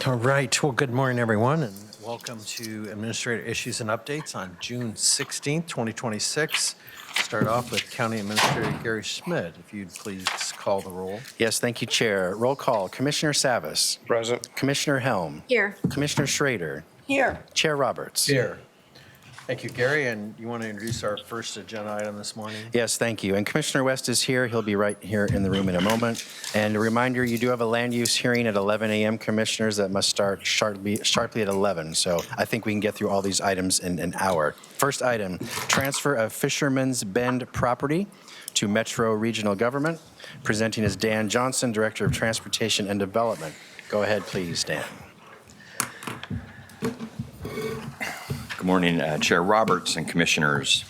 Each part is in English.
All right. Well, good morning, everyone, and welcome to Administrator Issues and Updates on June 16th, 2026. Start off with County Administrator Gary Schmidt. If you'd please call the roll. Yes, thank you, Chair. Roll call. Commissioner Savas. Present. Commissioner Helm. Here. Commissioner Schrader. Here. Chair Roberts. Here. Thank you, Gary. And you want to introduce our first agenda item this morning? Yes, thank you. And Commissioner West is here. He'll be right here in the room in a moment. And a reminder, you do have a land use hearing at 11 a.m., Commissioners, that must start sharply at 11. So I think we can get through all these items in an hour. First item, transfer of Fisherman's Bend property to Metro Regional Government. Presenting is Dan Johnson, Director of Transportation and Development. Go ahead, please, Dan. Good morning, Chair Roberts and Commissioners.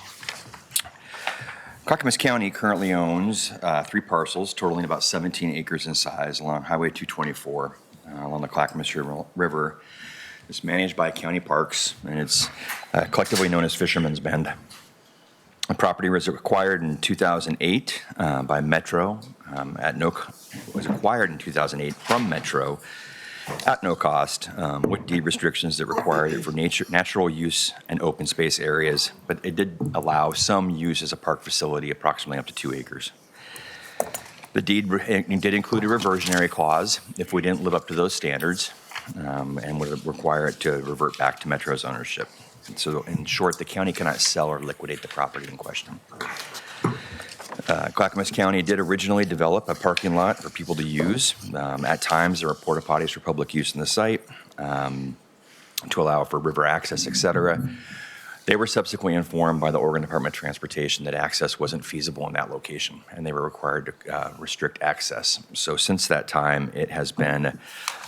Clackamas County currently owns 3 parcels totaling about 17 acres in size along Highway 224 along the Clackamas River. It's managed by County Parks, and it's collectively known as Fisherman's Bend. The property was acquired in 2008 by Metro was acquired in 2008 from Metro at no cost, with deed restrictions that required it for natural use and open space areas, but it did allow some use as a park facility, approximately up to 2 acres. The deed did include a reversionary clause if we didn't live up to those standards, and would require it to revert back to Metro's ownership. And so, in short, the county cannot sell or liquidate the property in question. Clackamas County did originally develop a parking lot for people to use. At times, there were porta potties for public use in the site to allow for river access, et cetera. They were subsequently informed by the Oregon Department of Transportation that access wasn't feasible in that location, and they were required to restrict access. So since that time, it has been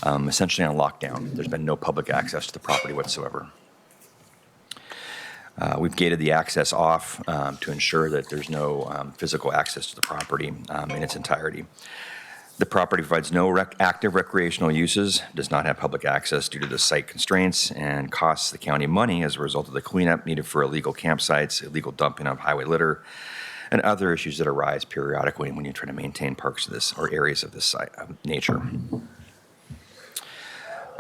essentially on lockdown. There's been no public access to the property whatsoever. We've gated the access off to ensure that there's no physical access to the property in its entirety. The property provides no active recreational uses, does not have public access due to the site constraints, and costs the county money as a result of the cleanup needed for illegal campsites, illegal dumping of highway litter, and other issues that arise periodically when you try to maintain parks of this or areas of this site of nature.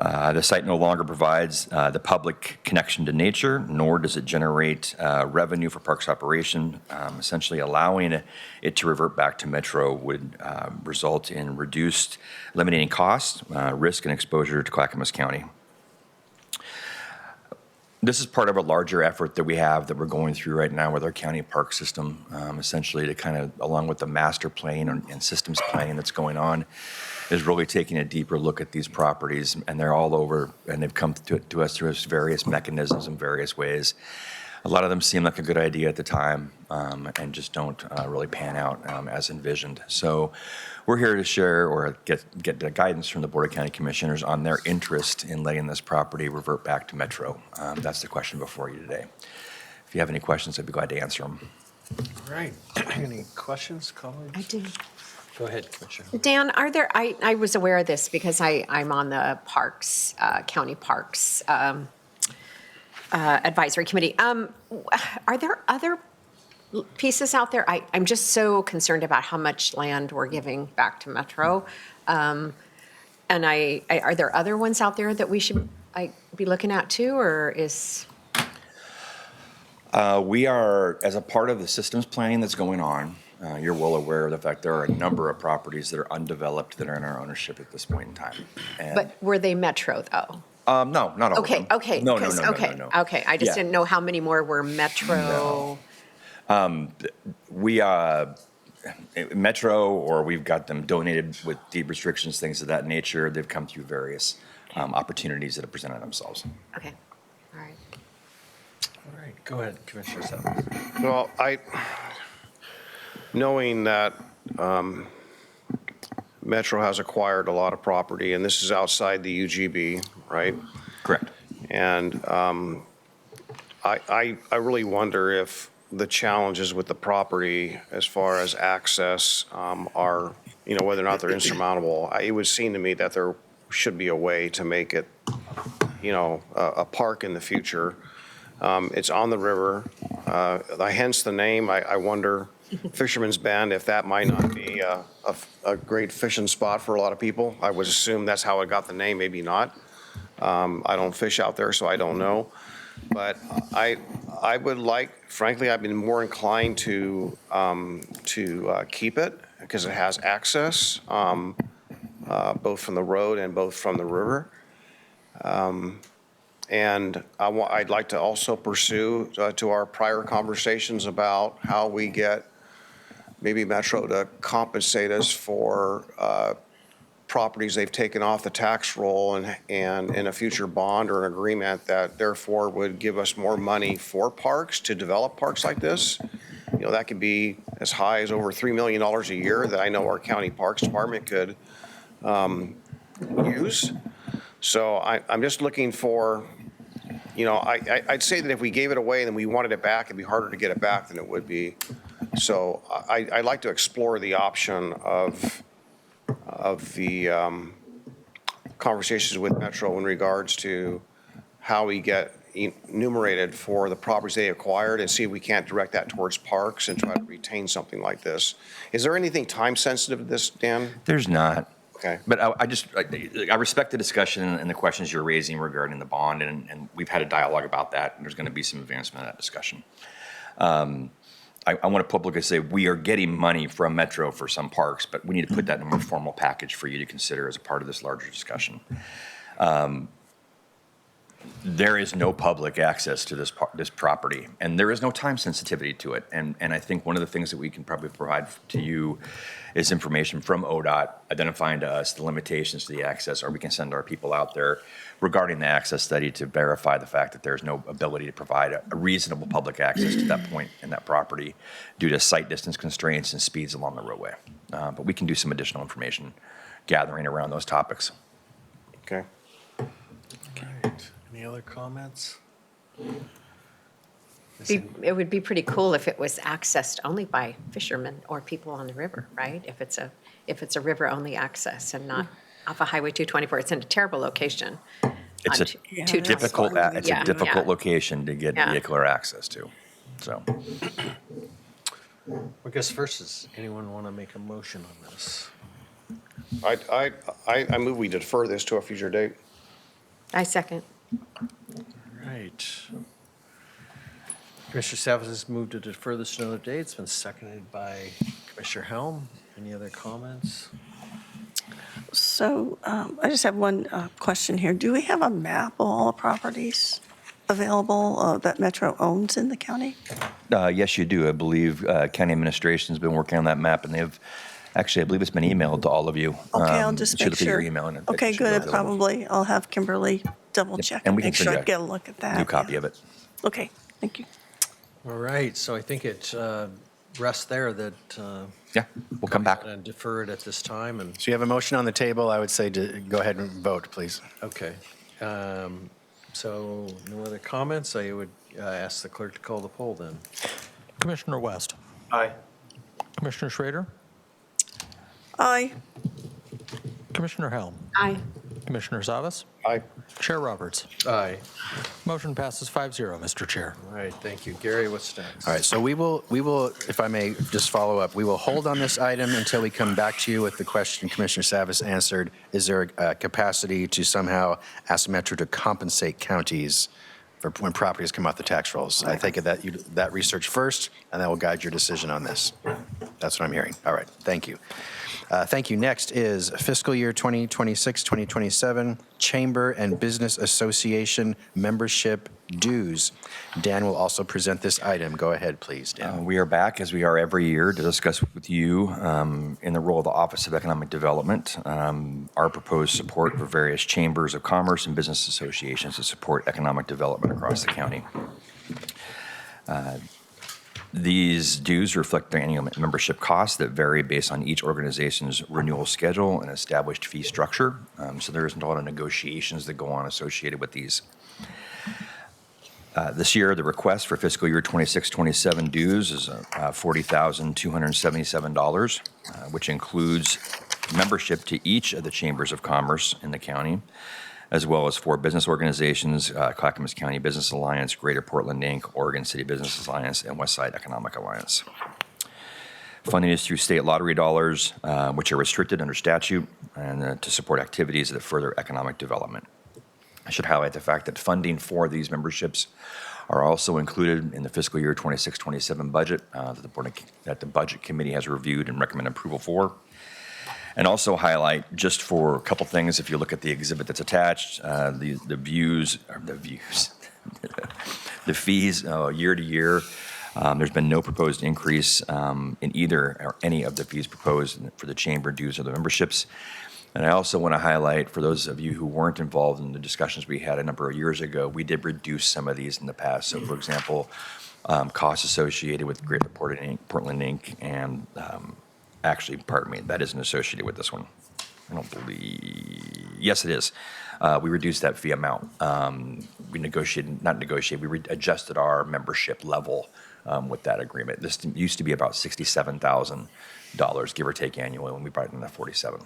The site no longer provides the public connection to nature, nor does it generate revenue for parks operation. Essentially allowing it to revert back to Metro would result in reduced eliminating costs, risk, and exposure to Clackamas County. This is part of a larger effort that we have that we're going through right now with our county park system, essentially to kind of, along with the master plan and systems planning that's going on, is really taking a deeper look at these properties, and they're all over, and they've come to us through various mechanisms in various ways. A lot of them seem like a good idea at the time and just don't really pan out as envisioned. So we're here to share or get the guidance from the Board of County Commissioners on their interest in letting this property revert back to Metro. That's the question before you today. If you have any questions, I'd be glad to answer them. All right. Any questions, colleagues? I do. Go ahead, Commissioner. Dan, are there, I was aware of this because I'm on the Parks, County Parks Advisory Committee. Are there other pieces out there? I'm just so concerned about how much land we're giving back to Metro. And are there other ones out there that we should be looking at too, or is? We are, as a part of the systems planning that's going on, you're well aware of the fact there are a number of properties that are undeveloped that are in our ownership at this point in time. And But were they Metro though? no, not all of them. Okay. No. Okay, I just didn't know how many more were Metro. We, Metro, or we've got them donated with deed restrictions, things of that nature. They've come through various opportunities that have presented themselves. Okay, all right. All right. Go ahead, Commissioner Savas. Well, knowing that Metro has acquired a lot of property, and this is outside the UGB, right? Correct. And I really wonder if the challenges with the property as far as access are, whether or not they're insurmountable. It would seem to me that there should be a way to make it, a park in the future. It's on the river, hence the name. I wonder, Fisherman's Bend, if that might not be a great fishing spot for a lot of people. I would assume that's how it got the name, maybe not. I don't fish out there, so I don't know. But I would like, frankly, I've been more inclined to keep it because it has access, both from the road and both from the river. And I'd like to also pursue to our prior conversations about how we get maybe Metro to compensate us for properties they've taken off the tax roll and in a future bond or an agreement that therefore would give us more money for parks to develop parks like this. You know, that could be as high as over $3 million a year that I know our county parks department could use. So I'm just looking for, you know, I'd say that if we gave it away and then we wanted it back, it'd be harder to get it back than it would be. So I'd like to explore the option of the conversations with Metro in regards to how we get enumerated for the properties they acquired and see if we can't direct that towards parks and try to retain something like this. Is there anything time sensitive to this, Dan? There's not. Okay. But I respect the discussion and the questions you're raising regarding the bond, and we've had a dialogue about that, and there's going to be some advancement in that discussion. I want to publicly say we are getting money from Metro for some parks, but we need to put that in a more formal package for you to consider as a part of this larger discussion. There is no public access to this property, and there is no time sensitivity to it. And I think one of the things that we can probably provide to you is information from ODOT identifying to us the limitations to the access, or we can send our people out there regarding the access study to verify the fact that there's no ability to provide a reasonable public access to that point in that property due to site distance constraints and speeds along the roadway. But we can do some additional information gathering around those topics. Okay. Any other comments? It would be pretty cool if it was accessed only by fishermen or people on the river, right? If it's a river-only access and not off of Highway 224. It's in a terrible location. It's on a 224. difficult Yeah. location to get Yeah. vehicular access to. So I guess first, does anyone want to make a motion on this? I move we defer this to a future date. I second. Right. Commissioner Savas has moved to defer this to another date. It's been seconded by Commissioner Helm. Any other comments? So I just have one question here. Do we have a map of all the properties available that Metro owns in the county? yes, you do. I believe county administration's been working on that map, and they've actually, I believe it's been emailed to all of you. Okay, I'll just should make look at sure. your email and it Okay, should be good. available. Probably, I'll have Kimberly double check and and we can make send sure you I get a look at that. New copy of it. Okay, thank you. All right, so I think it rests there that Yeah, we'll come back. and defer it at this time. And So you have a motion on the table. I would say to go ahead and vote, please. okay, so no other comments. I would ask the clerk to call the poll then. Commissioner West. Aye. Commissioner Schrader. Aye. Commissioner Helm. Aye. Commissioner Savas. Aye. Chair Roberts. Aye. Motion passes 5-0, Mr. Chair. All right, thank you. Gary, what's next? All right, so we will, if I may just follow up, we will hold on this item until we come back to you with the question Commissioner Savas answered. Is there a capacity to somehow ask Metro to compensate counties for when properties come off the tax rolls? I think of that research first, and that will guide your decision on this. That's what I'm hearing. All right, thank you. Thank you. Next is fiscal year 2026-2027 Chamber and Business Association membership dues. Dan will also present this item. Go ahead, please, Dan. We are back, as we are every year, to discuss with you in the role of the Office of Economic Development, our proposed support for various chambers of commerce and business associations to support economic development across the county. These dues reflect the annual membership costs that vary based on each organization's renewal schedule and established fee structure. So there isn't a lot of negotiations that go on associated with these. This year, the request for fiscal year 26-27 dues is $40,277, which includes membership to each of the chambers of commerce in the county, as well as 4 business organizations, Clackamas County Business Alliance, Greater Portland, Inc., Oregon City Business Alliance, and Westside Economic Alliance. Funding is through state lottery dollars, which are restricted under statute, and to support activities that further economic development. I should highlight the fact that funding for these memberships are also included in the fiscal year 26-27 budget that the Budget Committee has reviewed and recommended approval for. And also highlight, just for a couple things, if you look at the exhibit that's attached, the fees year to year. There's been no proposed increase in either or any of the fees proposed for the chamber dues or the memberships. And I also want to highlight, for those of you who weren't involved in the discussions we had a number of years ago, we did reduce some of these in the past. So, for example, costs associated with Greater Portland Inc. and actually, pardon me, that isn't associated with this one. I don't believe, yes, it is. We reduced that fee amount. We adjusted our membership level with that agreement. This used to be about $67,000, give or take annually, when we brought it in at 47.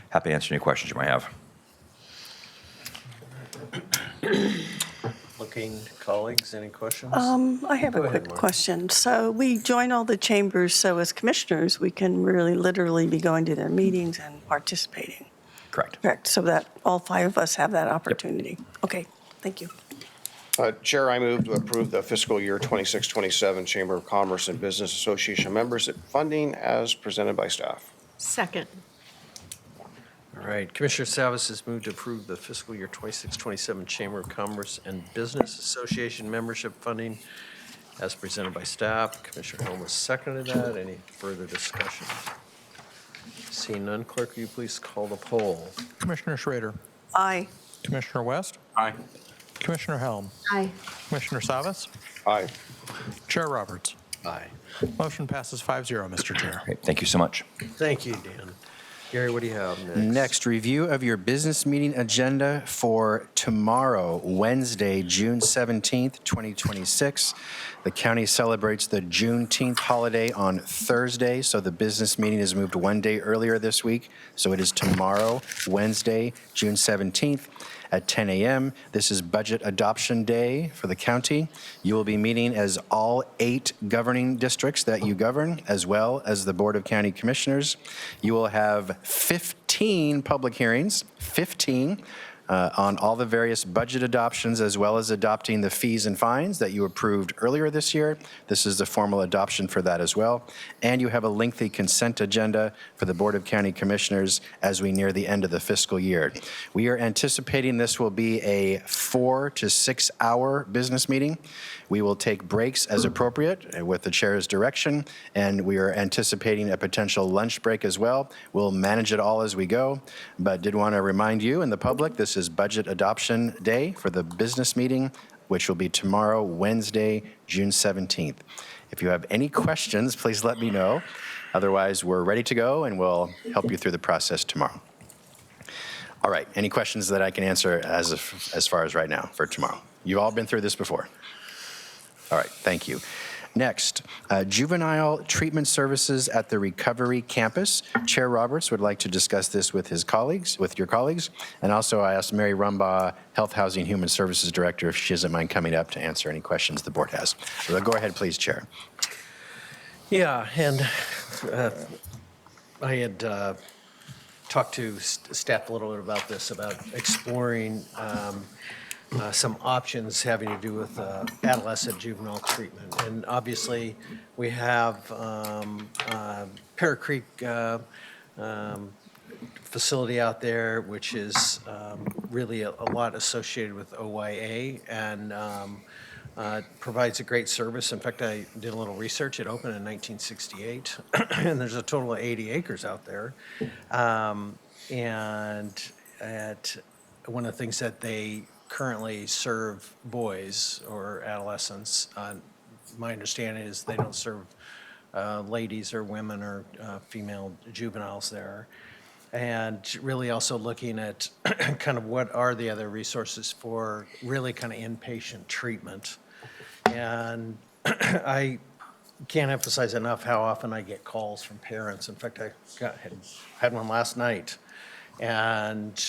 Happy to answer any questions you might have. Looking, colleagues, any questions? I have Go a ahead, quick Mark. question. So we join all the chambers, so as commissioners, we can really literally be going to their meetings and participating. Correct. Correct, so that all 5 of us have that opportunity. Okay, thank you. Chair, I move to approve the fiscal year 26-27 Chamber of Commerce and Business Association membership funding as presented by staff. Second. All right, Commissioner Savas has moved to approve the fiscal year 26-27 Chamber of Commerce and Business Association membership funding as presented by staff. Commissioner Helm has seconded that. Any further discussion? Seeing none, clerk, will you please call the poll? Commissioner Schrader, Aye. Commissioner West, Aye. Commissioner Helm, Aye. Commissioner Savas, Aye. Chair Roberts. Aye. Motion passes 5-0, Mr. Chair. Great. Thank you so much. Thank you, Dan. Gary, what do you have next? Next, review of your business meeting agenda for tomorrow, Wednesday, June 17th, 2026. The county celebrates the Juneteenth holiday on Thursday, so the business meeting is moved one day earlier this week. So it is tomorrow, Wednesday, June 17th at 10 a.m. This is Budget Adoption Day for the county. You will be meeting as all 8 governing districts that you govern, as well as the Board of County Commissioners. You will have 15 public hearings, 15, on all the various budget adoptions, as well as adopting the fees and fines that you approved earlier this year. This is the formal adoption for that as well. And you have a lengthy consent agenda for the Board of County Commissioners as we near the end of the fiscal year. We are anticipating this will be a 4 to 6 hour business meeting. We will take breaks as appropriate with the chair's direction, and we are anticipating a potential lunch break as well. We'll manage it all as we go, but did want to remind you and the public, this is Budget Adoption Day for the business meeting, which will be tomorrow, Wednesday, June 17th. If you have any questions, please let me know. Otherwise, we're ready to go, and we'll help you through the process tomorrow. All right, any questions that I can answer as far as right now for tomorrow? You've all been through this before. All right, thank you. Next, juvenile treatment services at the Recovery Campus. Chair Roberts would like to discuss this with his colleagues, with your colleagues. And also I asked Mary Rumbaugh, Health, Housing, Human Services Director, if she doesn't mind coming up to answer any questions the board has. So go ahead, please, Chair. Yeah, and I had talked to staff a little bit about this, about exploring some options having to do with adolescent juvenile treatment. And obviously, we have Pear Creek facility out there, which is really a lot associated with OYA and provides a great service. In fact, I did a little research. It opened in 1968, and there's a total of 80 acres out there. And one of the things that they currently serve boys or adolescents. My understanding is they don't serve ladies or women or female juveniles there. And really also looking at kind of what are the other resources for really kind of inpatient treatment. And I can't emphasize enough how often I get calls from parents. In fact, I had one last night. And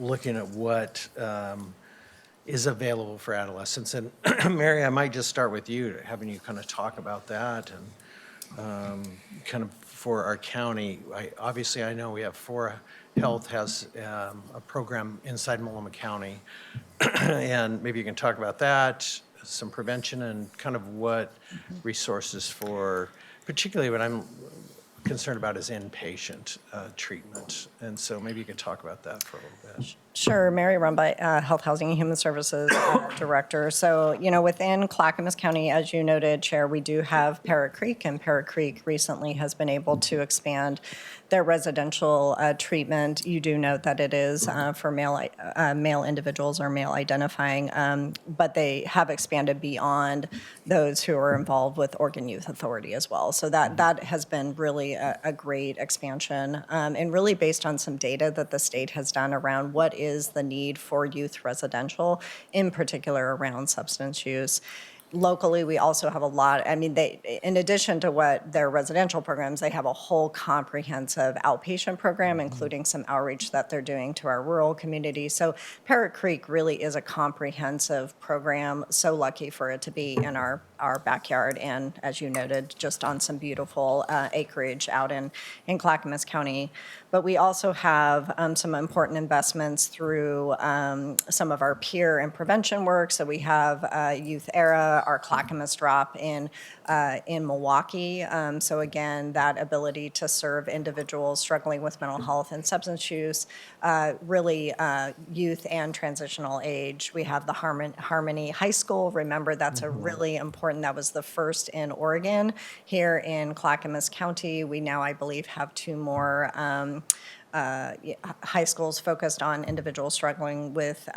looking at what is available for adolescents. And Mary, I might just start with you, having you kind of talk about that kind of for our county, obviously, I know we have Fora Health has a program inside Multnomah County, and maybe you can talk about that, some prevention, and kind of what resources for, particularly what I'm concerned about is inpatient treatment. And so maybe you could talk about that for a little bit. Sure, Mary Rumby, Health, Housing, and Human Services Director. So, within Clackamas County, as you noted, Chair, we do have Parrot Creek, and Parrot Creek recently has been able to expand their residential treatment. You do note that it is for male individuals or male identifying, but they have expanded beyond those who are involved with Oregon Youth Authority as well. So that has been really a great expansion, and really based on some data that the state has done around what is the need for youth residential, in particular around substance use. Locally, we also have a lot, in addition to what their residential programs, they have a whole comprehensive outpatient program, including some outreach that they're doing to our rural communities. So Parrot Creek really is a comprehensive program. So lucky for it to be in our backyard, and as you noted, just on some beautiful acreage out in Clackamas County. But we also have some important investments through some of our peer and prevention work. So we have Youth Era, our Clackamas Drop in Milwaukee. So again, that ability to serve individuals struggling with mental health and substance use, really youth and transitional age. We have the Harmony High School. Remember, that's a really important, that was the first in Oregon. Here in Clackamas County, we now, I believe, have two more high schools focused on individuals struggling with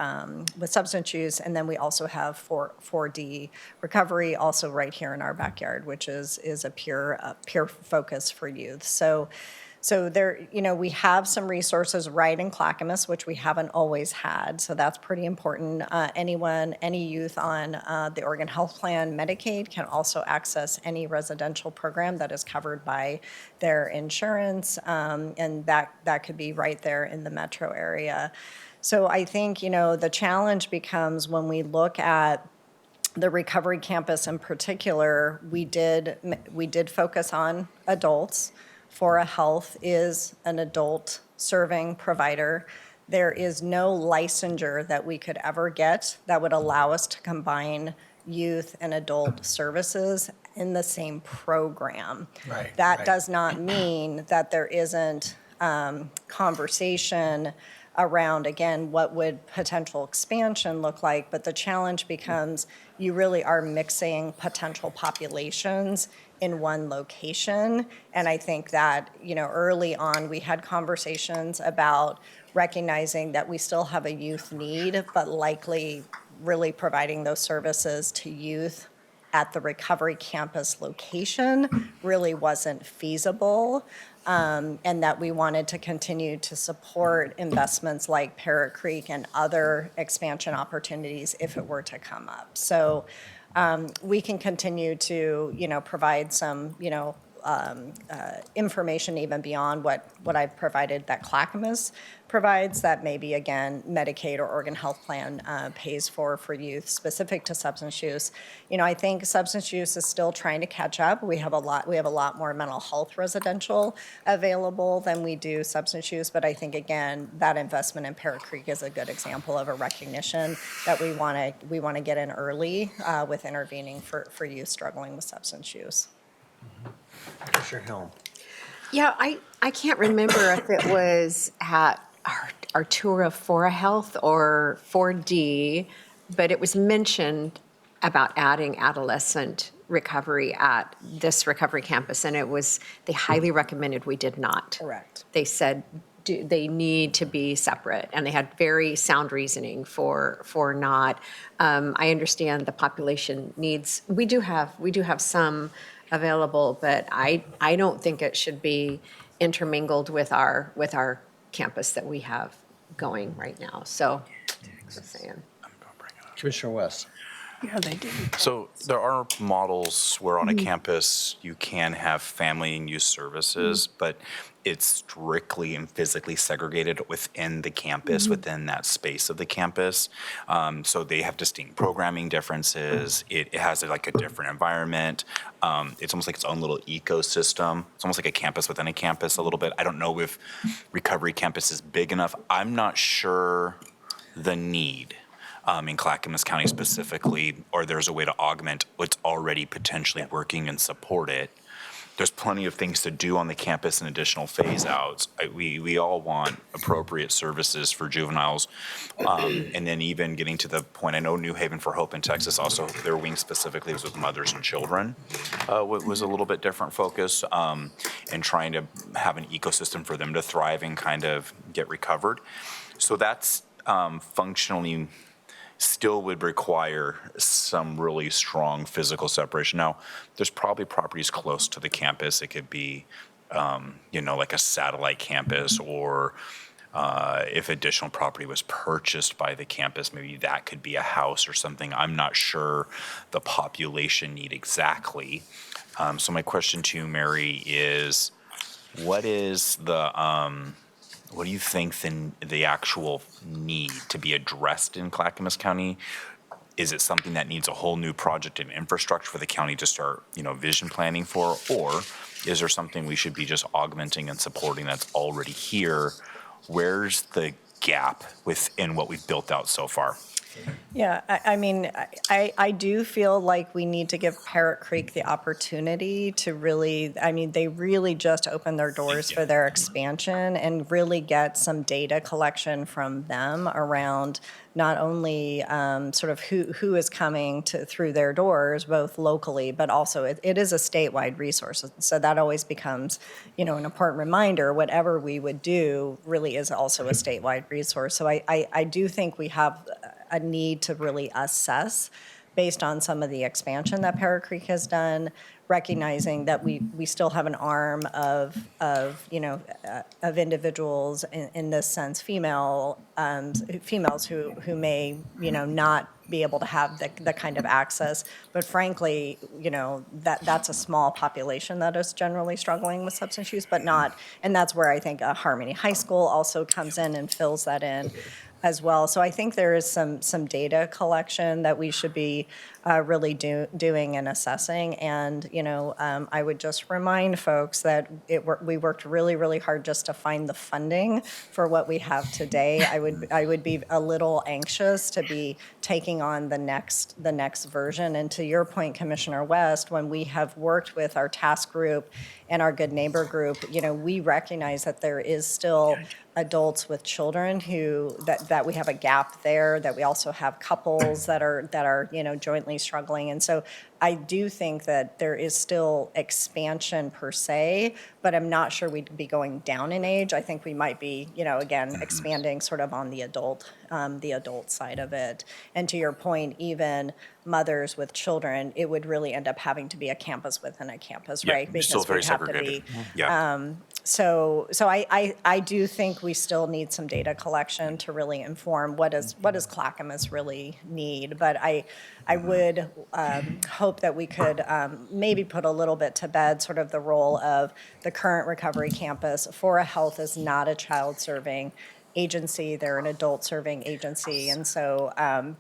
substance use, and then we also have 4D recovery, also right here in our backyard, which is a peer focus for youth. So there, we have some resources right in Clackamas, which we haven't always had. So that's pretty important. Any youth on the Oregon Health Plan Medicaid can also access any residential program that is covered by their insurance, and that could be right there in the metro area. So I think, the challenge becomes when we look at the recovery campus in particular, we did focus on adults. Fora Health is an adult-serving provider. There is no licensure that we could ever get that would allow us to combine youth and adult services in the same program. Right, That right. does not mean that there isn't conversation around, again, what would potential expansion look like, but the challenge becomes you really are mixing potential populations in one location. And I think that, early on, we had conversations about recognizing that we still have a youth need, but likely really providing those services to youth at the recovery campus location really wasn't feasible, and that we wanted to continue to support investments like Parrot Creek and other expansion opportunities if it were to come up. So we can continue to, provide some, information even beyond what I've provided that Clackamas provides, that maybe, again, Medicaid or Oregon Health Plan pays for youth specific to substance use. I think substance use is still trying to catch up. We have a lot more mental health residential available than we do substance use, but I think, again, that investment in Parrot Creek is a good example of a recognition that we want to get in early with intervening for youth struggling with substance use. Commissioner Helm. Yeah, I can't remember if it was at our tour of Fora Health or 4D, but it was mentioned about adding adolescent recovery at this recovery campus, and they highly recommended we did not. Correct. They said they need to be separate, and they had very sound reasoning for not. I understand the population needs. We do have some available, but I don't think it should be intermingled with our campus that we have going right now. So, just saying. Commissioner West. Yeah, they do. So there are models where on a campus you can have family and youth services, but it's strictly and physically segregated within the campus, within that space of the campus. So they have distinct programming differences. It has like a different environment. It's almost like its own little ecosystem. It's almost like a campus within a campus a little bit. I don't know if Recovery Campus is big enough. I'm not sure the need in Clackamas County specifically, or there's a way to augment what's already potentially working and support it. There's plenty of things to do on the campus and additional phase outs. We all want appropriate services for juveniles. And then even getting to the point, I know New Haven for Hope in Texas also, their wing specifically was with mothers and children. Was a little bit different focus and trying to have an ecosystem for them to thrive and kind of get recovered. So that's functionally still would require some really strong physical separation. Now, there's probably properties close to the campus. It could be, like a satellite campus, or if additional property was purchased by the campus, maybe that could be a house or something. I'm not sure the population need exactly. So my question to you, Mary, is what is what do you think the actual need to be addressed in Clackamas County? Is it something that needs a whole new project and infrastructure for the county to start, vision planning for? Or is there something we should be just augmenting and supporting that's already here? Where's the gap within what we've built out so far? Yeah, I do feel like we need to give Parrot Creek the opportunity to really, they really just opened their doors for their expansion, and really get some data collection from them around not only sort of who is coming through their doors, both locally, but also it is a statewide resource. So that always becomes, an important reminder, whatever we would do really is also a statewide resource. So I do think we have a need to really assess, based on some of the expansion that Parrot Creek has done, recognizing that we still have an arm of individuals in this sense, females who may not be able to have the kind of access, but frankly, that's a small population that is generally struggling with substance use, but not, and that's where I think Harmony High School also comes in and fills that in as well. So I think there is some data collection that we should be really doing and assessing. And, I would just remind folks that we worked really, really hard just to find the funding for what we have today. I would be a little anxious to be taking on the next version. And to your point, Commissioner West, when we have worked with our task group and our Good Neighbor group, we recognize that there is still adults with children that we have a gap there, that we also have couples that are jointly struggling. And so I do think that there is still expansion per se, but I'm not sure we'd be going down in age. I think we might be, again, expanding sort of on the adult side of it. And to your point, even mothers with children, it would really end up having to be a campus within a campus, right? Because still very segregated. So I do think we still need some data collection to really inform what does Clackamas really need. But I would hope that we could maybe put a little bit to bed sort of the role of the current recovery campus. Fora Health is not a child-serving agency; they're an adult-serving agency, and so that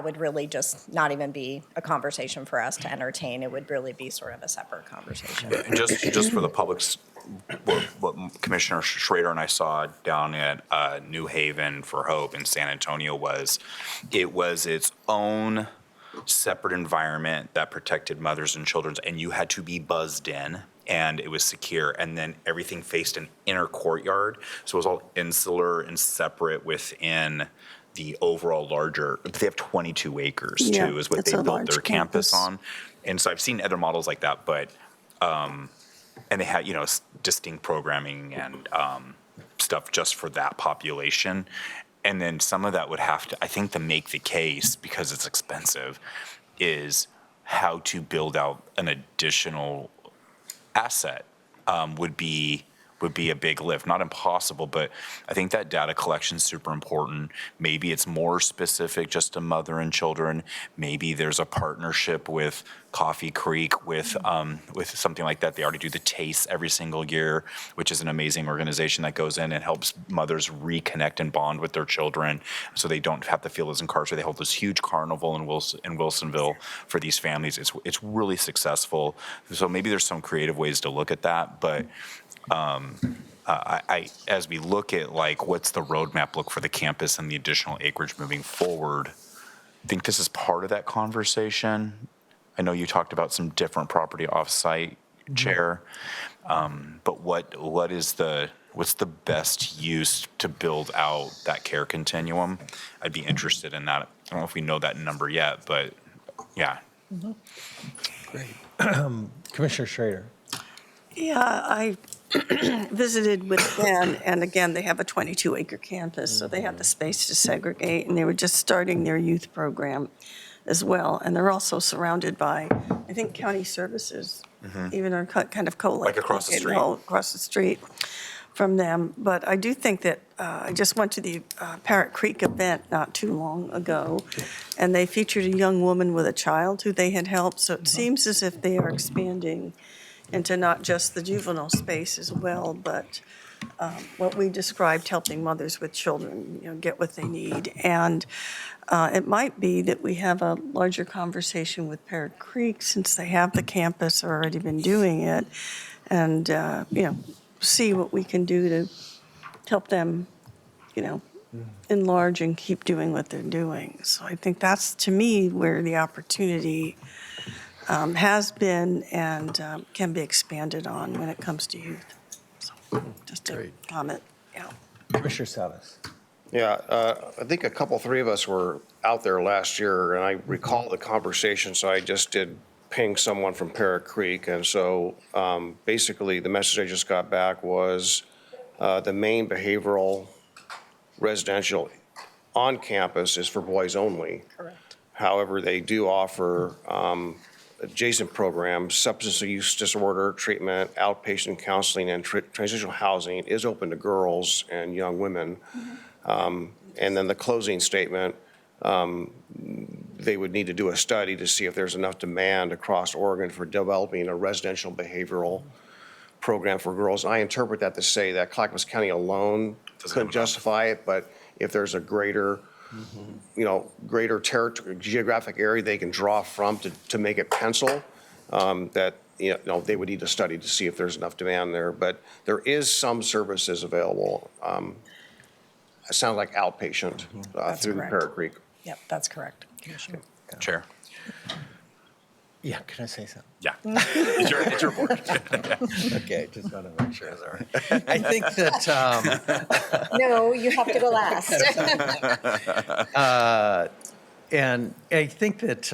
would really just not even be a conversation for us to entertain. It would really be sort of a separate conversation. And just for the public's, what Commissioner Schrader and I saw down at New Haven for Hope in San Antonio was its own separate environment that protected mothers and children, and you had to be buzzed in, and it was secure, and then everything faced an inner courtyard, so it was all insular and separate within the overall larger. They have 22 acres Yeah, too, is what it's they a built large their campus campus. on, and so I've seen other models like that, but and they had distinct programming and stuff just for that population. And then some of that would have to, I think, to make the case, because it's expensive, is how to build out an additional asset would be would be a big lift. Not impossible, but I think that data collection is super important. Maybe it's more specific just to mother and children. Maybe there's a partnership with Coffee Creek with something like that. They already do the taste every single year, which is an amazing organization that goes in and helps mothers reconnect and bond with their children, so they don't have to feel as incarcerated. They hold this huge carnival in Wilsonville for these families. It's really successful. So maybe there's some creative ways to look at that, but. As we look at like what's the roadmap look for the campus and the additional acreage moving forward, I think this is part of that conversation. I know you talked about some different property off-site, Chair, but what's the best use to build out that care continuum? I'd be interested in that. I don't know if we know that number yet, but yeah. Commissioner Schrader. Yeah, I visited with them, and again, they have a 22-acre campus, so they have the space to segregate, and they were just starting their youth program as well. And they're also surrounded by, I think, county services, even are kind of Like across the street. across the street from them. But I do think that I just went to the Parrot Creek event not too long ago, and they featured a young woman with a child who they had helped. So it seems as if they are expanding into not just the juvenile space as well, but what we described, helping mothers with children, get what they need. And it might be that we have a larger conversation with Parrot Creek, since they have the campus, or already been doing it, and, see what we can do to help them, enlarge and keep doing what they're doing. So I think that's, to me, where the opportunity has been and can be expanded on when it comes to youth. So just a Great. comment, yeah. Commissioner Salas. Yeah, I think three of us were out there last year, and I recall the conversation, so I just did ping someone from Parrot Creek. And so basically, the message I just got back was the main behavioral residential on campus is for boys only. Correct. However, they do offer adjacent programs. Substance use disorder treatment, outpatient counseling, and transitional housing is open to girls and young women. And then the closing statement, they would need to do a study to see if there's enough demand across Oregon for developing a residential behavioral program for girls. I interpret that to say that Clackamas County alone couldn't justify it, but if there's a greater greater territory, geographic area they can draw from to make it pencil, that they would need a study to see if there's enough demand there. But there is some services available. It sounds like outpatient through the correct. Parrot Creek. Yep, that's correct, Commissioner. Chair. Yeah, can I say something? Yeah. It's your board. Okay, just want to make sure it's all right. I think that, No, you have to go last. and I think that,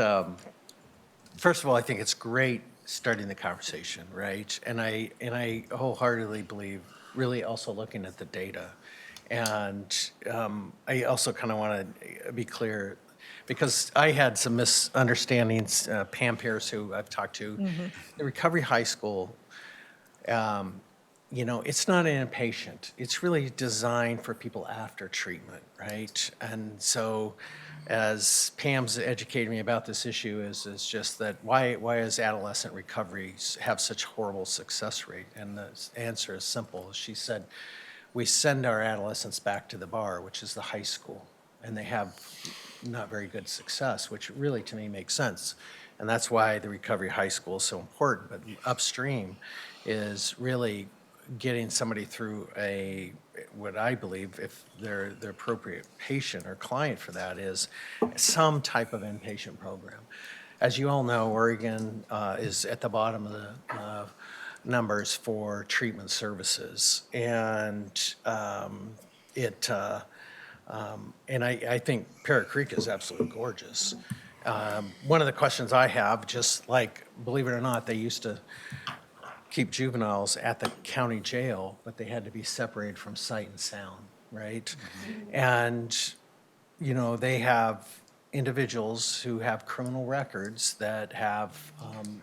first of all, I think it's great starting the conversation, right? And I wholeheartedly believe really also looking at the data. And I also kind of want to be clear, because I had some misunderstandings, Pam Pierce, who I've talked to, the Recovery High School, it's not an inpatient. It's really designed for people after treatment, right? And so as Pam's educated me about this issue is just that why does adolescent recovery have such horrible success rate? And the answer is simple. She said, we send our adolescents back to the bar, which is the high school, and they have not very good success, which really to me makes sense. And that's why the Recovery High School is so important. But upstream is really getting somebody through what I believe, if they're the appropriate patient or client for that, is some type of inpatient program. As you all know, Oregon is at the bottom of the numbers for treatment services, and I think Parrot Creek is absolutely gorgeous. One of the questions I have, just like, believe it or not, they used to keep juveniles at the county jail, but they had to be separated from sight and sound, right? And, they have individuals who have criminal records that have,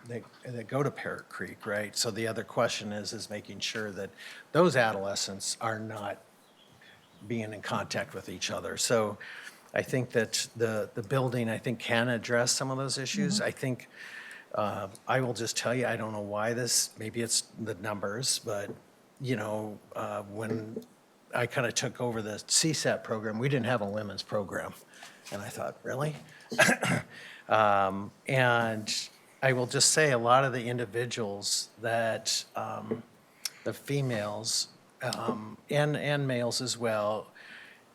that go to Parrot Creek, right? So the other question is making sure that those adolescents are not being in contact with each other. So I think that the building, I think, can address some of those issues. I think, I will just tell you, I don't know why this, maybe it's the numbers, but, when I kind of took over the CSAT program, we didn't have a women's program. And I thought, really? And I will just say, a lot of the individuals that, the females, and males as well,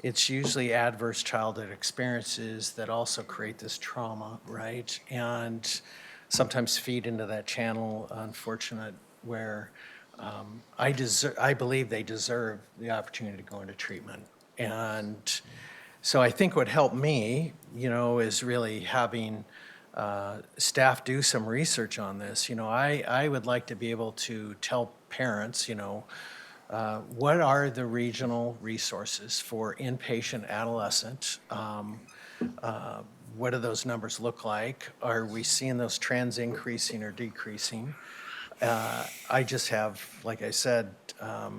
it's usually adverse childhood experiences that also create this trauma, right? And sometimes feed into that channel, unfortunate, where I believe they deserve the opportunity to go into treatment. And so I think what helped me, is really having staff do some research on this. I would like to be able to tell parents, what are the regional resources for inpatient adolescent? What do those numbers look like? Are we seeing those trends increasing or decreasing? I just have, like I said, I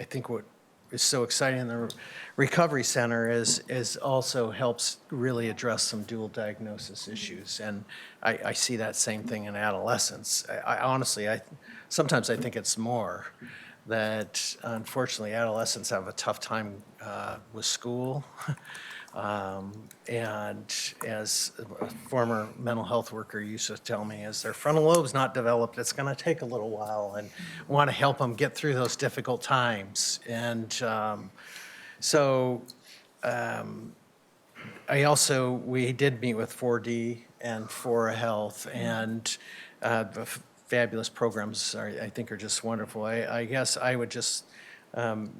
think what is so exciting in the recovery center is also helps really address some dual diagnosis issues. And I see that same thing in adolescents. I honestly, sometimes I think it's more that unfortunately adolescents have a tough time with school. And as a former mental health worker used to tell me, as their frontal lobe's not developed, it's going to take a little while, and want to help them get through those difficult times. And we did meet with 4D and Fora Health, and the fabulous programs I think are just wonderful. I guess I would just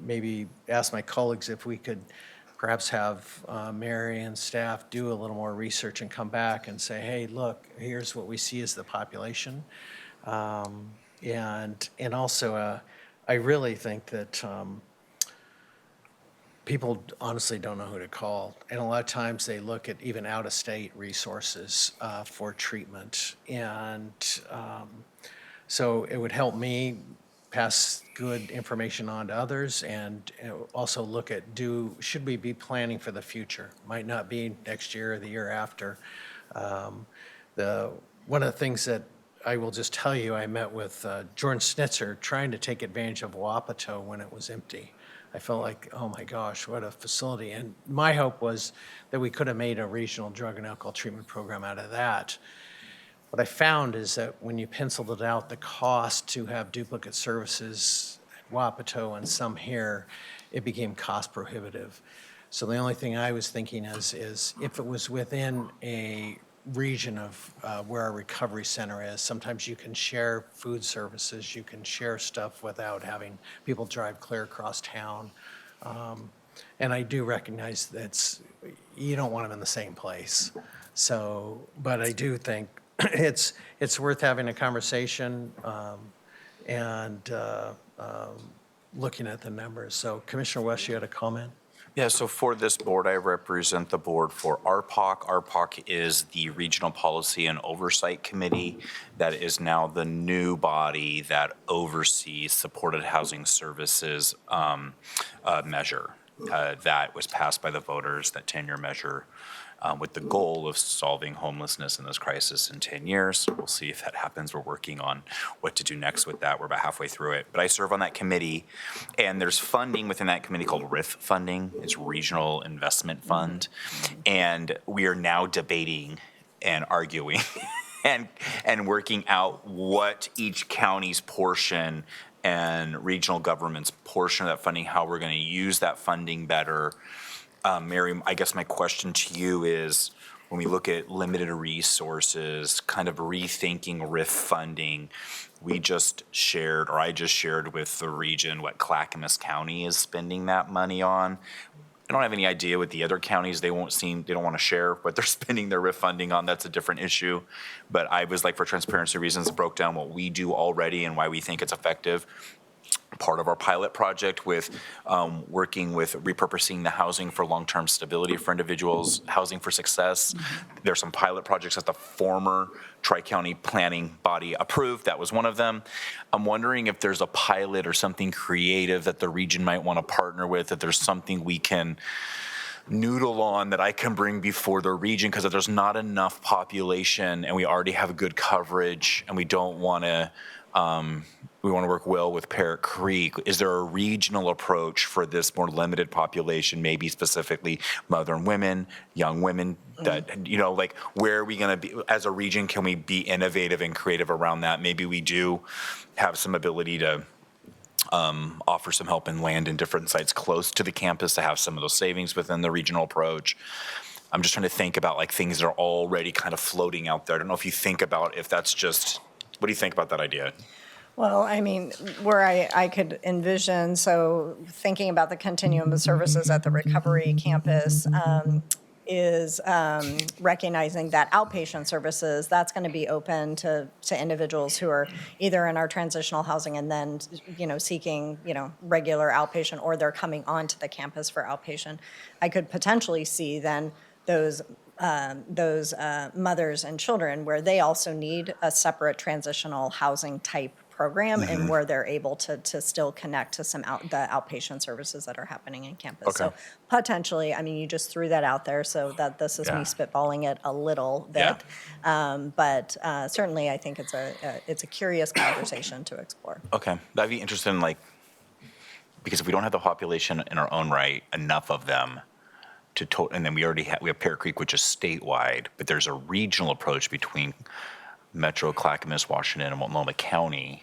maybe ask my colleagues if we could perhaps have Mary and staff do a little more research and come back and say, hey, look, here's what we see as the population. And also, I really think that people honestly don't know who to call. And a lot of times they look at even out-of-state resources for treatment. And so it would help me pass good information on to others, and also look at should we be planning for the future? Might not be next year or the year after. One of the things that I will just tell you, I met with Jordan Snitzer trying to take advantage of Wapato when it was empty. I felt like, oh my gosh, what a facility. And my hope was that we could have made a regional drug and alcohol treatment program out of that. What I found is that when you penciled it out, the cost to have duplicate services at Wapato and some here, it became cost prohibitive. So the only thing I was thinking is if it was within a region of where our recovery center is, sometimes you can share food services, you can share stuff without having people drive clear across town. And I do recognize that you don't want them in the same place. So, but I do think it's worth having a conversation and looking at the numbers. So Commissioner West, you had a comment? Yeah, so for this board, I represent the board for RPOC. RPOC is the Regional Policy and Oversight Committee that is now the new body that oversees supported housing services measure that was passed by the voters, that 10-year measure, with the goal of solving homelessness in this crisis in 10 years. We'll see if that happens. We're working on what to do next with that. We're about halfway through it. But I serve on that committee, and there's funding within that committee called RIF funding. It's Regional Investment Fund. And we are now debating and arguing and working out what each county's portion and regional government's portion of that funding, how we're going to use that funding better. Mary, I guess my question to you is, when we look at limited resources, kind of rethinking RIF funding, I just shared with the region what Clackamas County is spending that money on. I don't have any idea what the other counties, they don't want to share what they're spending their RIF funding on. That's a different issue. But I was like, for transparency reasons, broke down what we do already and why we think it's effective. part of our pilot project with working with repurposing the housing for long-term stability for individuals, housing for success. There's some pilot projects that the former Tri-County Planning Body approved. That was one of them. I'm wondering if there's a pilot or something creative that the region might want to partner with, if there's something we can noodle on that I can bring before the region, because if there's not enough population and we already have good coverage and we don't want to we want to work well with Parrot Creek. Is there a regional approach for this more limited population, maybe specifically mother and women, young women, that, you know, like where are we going to be as a region? Can we be innovative and creative around that? Maybe we do have some ability to offer some help in land in different sites close to the campus to have some of those savings within the regional approach. I'm just trying to think about like things that are already kind of floating out there. I don't know if you think about if that's just, what do you think about that idea? Well, I mean, where I could envision, so thinking about the continuum of services at the recovery campus is recognizing that outpatient services, that's going to be open to individuals who are either in our transitional housing and then, you know, seeking, you know, regular outpatient, or they're coming onto the campus for outpatient. I could potentially see then those mothers and children where they also need a separate transitional housing type program, and where they're able to still connect to some the outpatient services that are happening in campus. Okay. So potentially, I mean, you just threw that out there, so that this is me spitballing it a little bit. But certainly, I think it's a curious conversation to explore. Okay, that'd be interesting, like, because if we don't have the population in our own right, enough of them and then we have Parrot Creek, which is statewide, but there's a regional approach between Metro, Clackamas, Washington, and Multnomah County.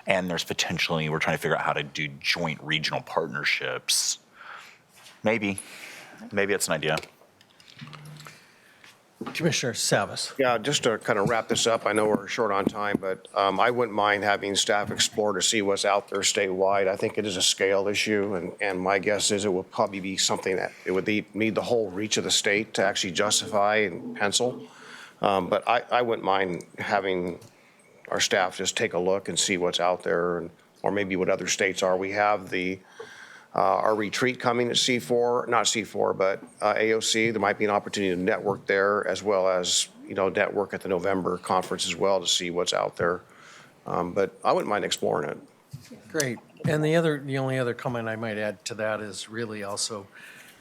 And there's potentially, we're trying to figure out how to do joint regional partnerships. Maybe it's an idea. Commissioner Savas. Yeah, just to kind of wrap this up, I know we're short on time, but I wouldn't mind having staff explore to see what's out there statewide. I think it is a scale issue, and my guess is it will probably be something that it would need the whole reach of the state to actually justify and pencil. But I wouldn't mind having our staff just take a look and see what's out there, or maybe what other states are. We have our retreat coming at not C4, but AOC. There might be an opportunity to network there, as well as, you know, network at the November conference as well to see what's out there. But I wouldn't mind exploring it. Great. And the only other comment I might add to that is really also,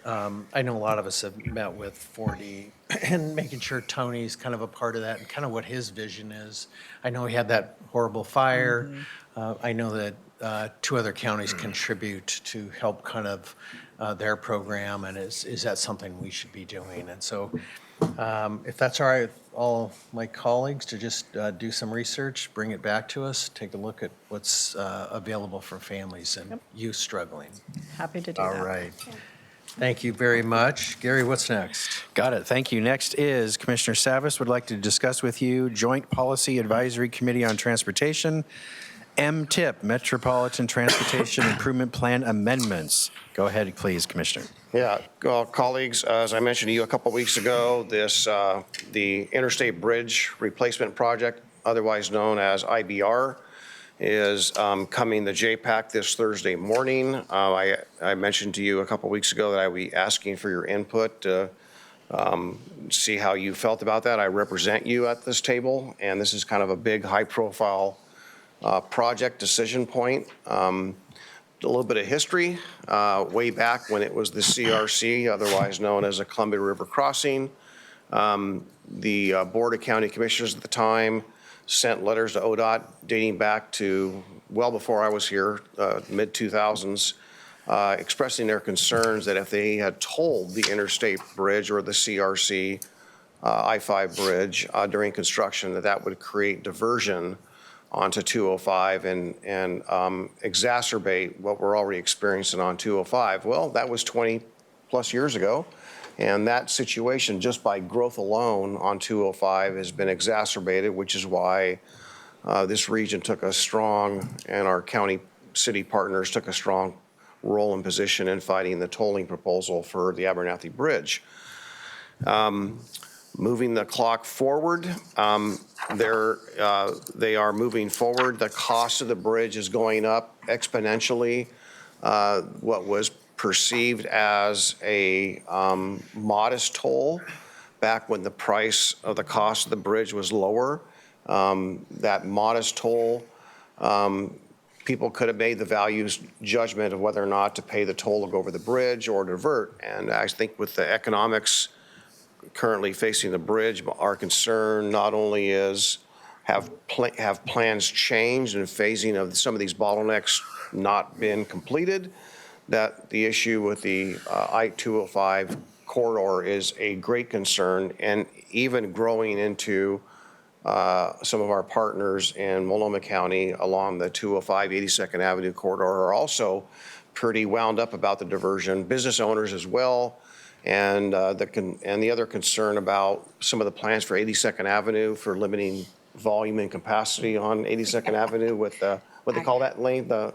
I know a lot of us have met with 4D and making sure Tony's kind of a part of that and kind of what his vision is. I know he had that horrible fire. I know that 2 other counties contribute to help kind of their program, and is that something we should be doing? And so if that's all right with all my colleagues to just do some research, bring it back to us, take a look at what's available for families and youth struggling. Happy to do that. All right. Thank you very much. Gary, what's next? Got it. Thank you. Next is Commissioner Savas would like to discuss with you Joint Policy Advisory Committee on Transportation, MTIP, Metropolitan Transportation Improvement Plan Amendments. Go ahead, please, Commissioner. Yeah, well, colleagues, as I mentioned to you a couple weeks ago, the Interstate Bridge Replacement Project, otherwise known as IBR, is coming to JPAC this Thursday morning. I mentioned to you a couple weeks ago that I would be asking for your input to see how you felt about that. I represent you at this table, and this is kind of a big, high-profile project decision point. A little bit of history, way back when it was the CRC, otherwise known as a Columbia River Crossing. The Board of County Commissioners at the time sent letters to ODOT dating back to well before I was here, mid-2000s, expressing their concerns that if they had tolled the interstate bridge or the CRC I-5 bridge during construction, that would create diversion onto 205 and exacerbate what we're already experiencing on 205. Well, that was 20 plus years ago. And that situation, just by growth alone on 205, has been exacerbated, which is why this region took a strong, and our county city partners took a strong role and position in fighting the tolling proposal for the Abernathy Bridge. moving the clock forward. They are moving forward. The cost of the bridge is going up exponentially. What was perceived as a modest toll back when the price of the cost of the bridge was lower, that modest toll, people could have made the values judgment of whether or not to pay the toll to go over the bridge or divert. And I think with the economics currently facing the bridge, our concern not only is have plans changed and phasing of some of these bottlenecks not been completed, that the issue with the I-205 corridor is a great concern, and even growing into some of our partners in Multnomah County along the 205 82nd Avenue corridor are also pretty wound up about the diversion. Business owners as well, and the other concern about some of the plans for 82nd Avenue for limiting volume and capacity on 82nd Avenue with what they call that lane, The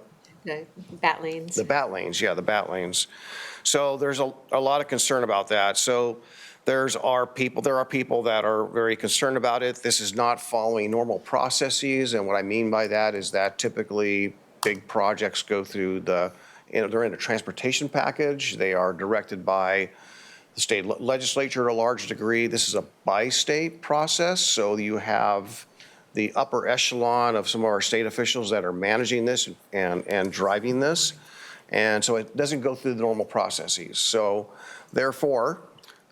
bat lanes. the bat lanes, yeah, the bat lanes. So there's a lot of concern about that. So there are people that are very concerned about it. This is not following normal processes, and what I mean by that is that typically big projects go through they're in a transportation package. They are directed by the state legislature to a large degree. This is a bi-state process, so you have the upper echelon of some of our state officials that are managing this and driving this. And so it doesn't go through the normal processes. So therefore,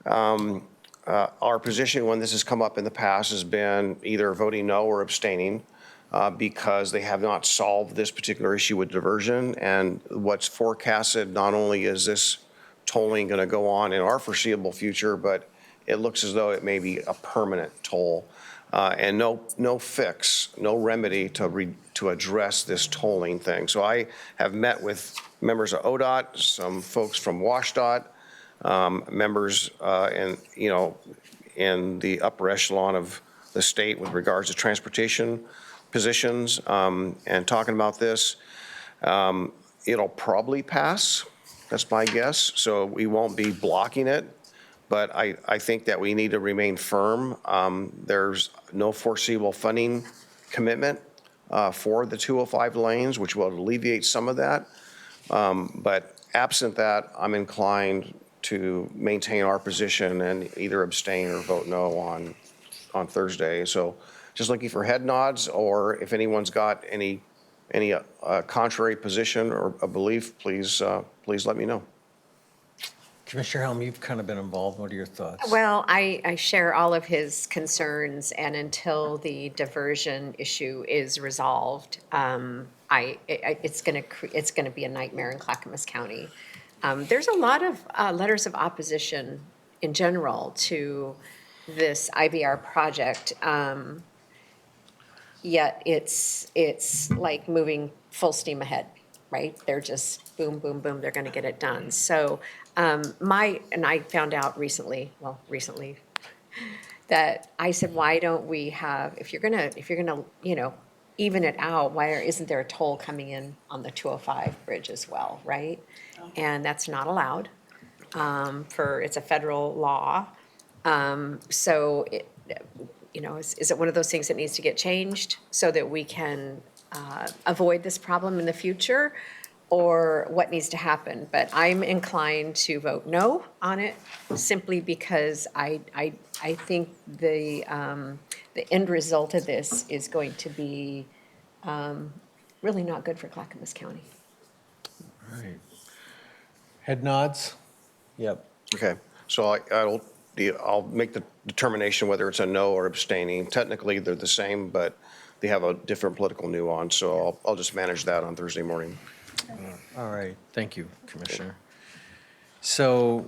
our position when this has come up in the past has been either voting no or abstaining because they have not solved this particular issue with diversion. And what's forecasted, not only is this tolling going to go on in our foreseeable future, but it looks as though it may be a permanent toll. And no fix, no remedy to address this tolling thing. So I have met with members of ODOT, some folks from WashDOT, members in the upper echelon of the state with regards to transportation positions, and talking about this. It'll probably pass. That's my guess. So we won't be blocking it. But I think that we need to remain firm. There's no foreseeable funding commitment for the 205 lanes, which will alleviate some of that. But absent that, I'm inclined to maintain our position and either abstain or vote no on Thursday. So just looking for head nods, or if anyone's got any contrary position or a belief, please let me know. Commissioner Helm, you've kind of been involved. What are your thoughts? Well, I share all of his concerns, and until the diversion issue is resolved, it's going to be a nightmare in Clackamas County. There's a lot of letters of opposition in general to this IVR project, yet it's like moving full steam ahead, right? They're just boom, boom, boom. They're going to get it done. So. And I found out recently, that I said, why don't we have, if you're gonna, even it out, why isn't there a toll coming in on the 205 bridge as well, right? And that's not allowed, it's a federal law. So, is it one of those things that needs to get changed so that we can avoid this problem in the future? Or what needs to happen, but I'm inclined to vote no on it simply because I think the end result of this is going to be really not good for Clackamas County. All right. Head nods? Yep. Okay, so I'll make the determination whether it's a no or abstaining. Technically, they're the same, but they have a different political nuance, so I'll just manage that on Thursday morning. All right, thank you, Commissioner. So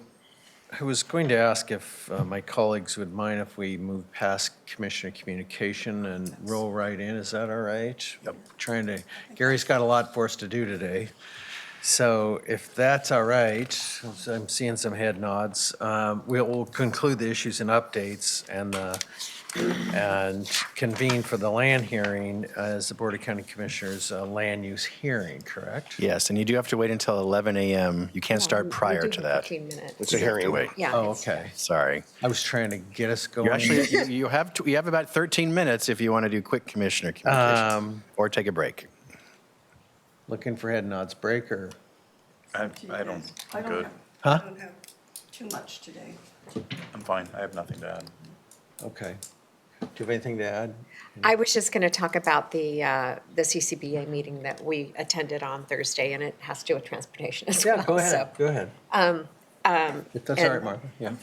I was going to ask if my colleagues would mind if we move past Commissioner Communication and roll right in. Is that all right? Yep. Gary's got a lot for us to do today. So if that's all right, I'm seeing some head nods. We'll conclude the issues and updates, and and convene for the land hearing as the Board of County Commissioners land use hearing, correct? Yes, and you do have to wait until 11 a.m. You can't start prior to that. 15 minutes. It's a hearing. Wait. Yeah. Oh, it's- okay. Sorry. I was trying to get us going. You actually, you have about 13 minutes if you want to do quick commissioner communications or take a break. Looking for head nods, break or? I don't, I'm good. Huh? I don't have too much today. I'm fine. I have nothing to add. Okay. Do you have anything to add? I was just going to talk about the CCBA meeting that we attended on Thursday, and it has to do with transportation as well. Yeah, go so- ahead, go ahead. If that's all right, and- Martha, yeah.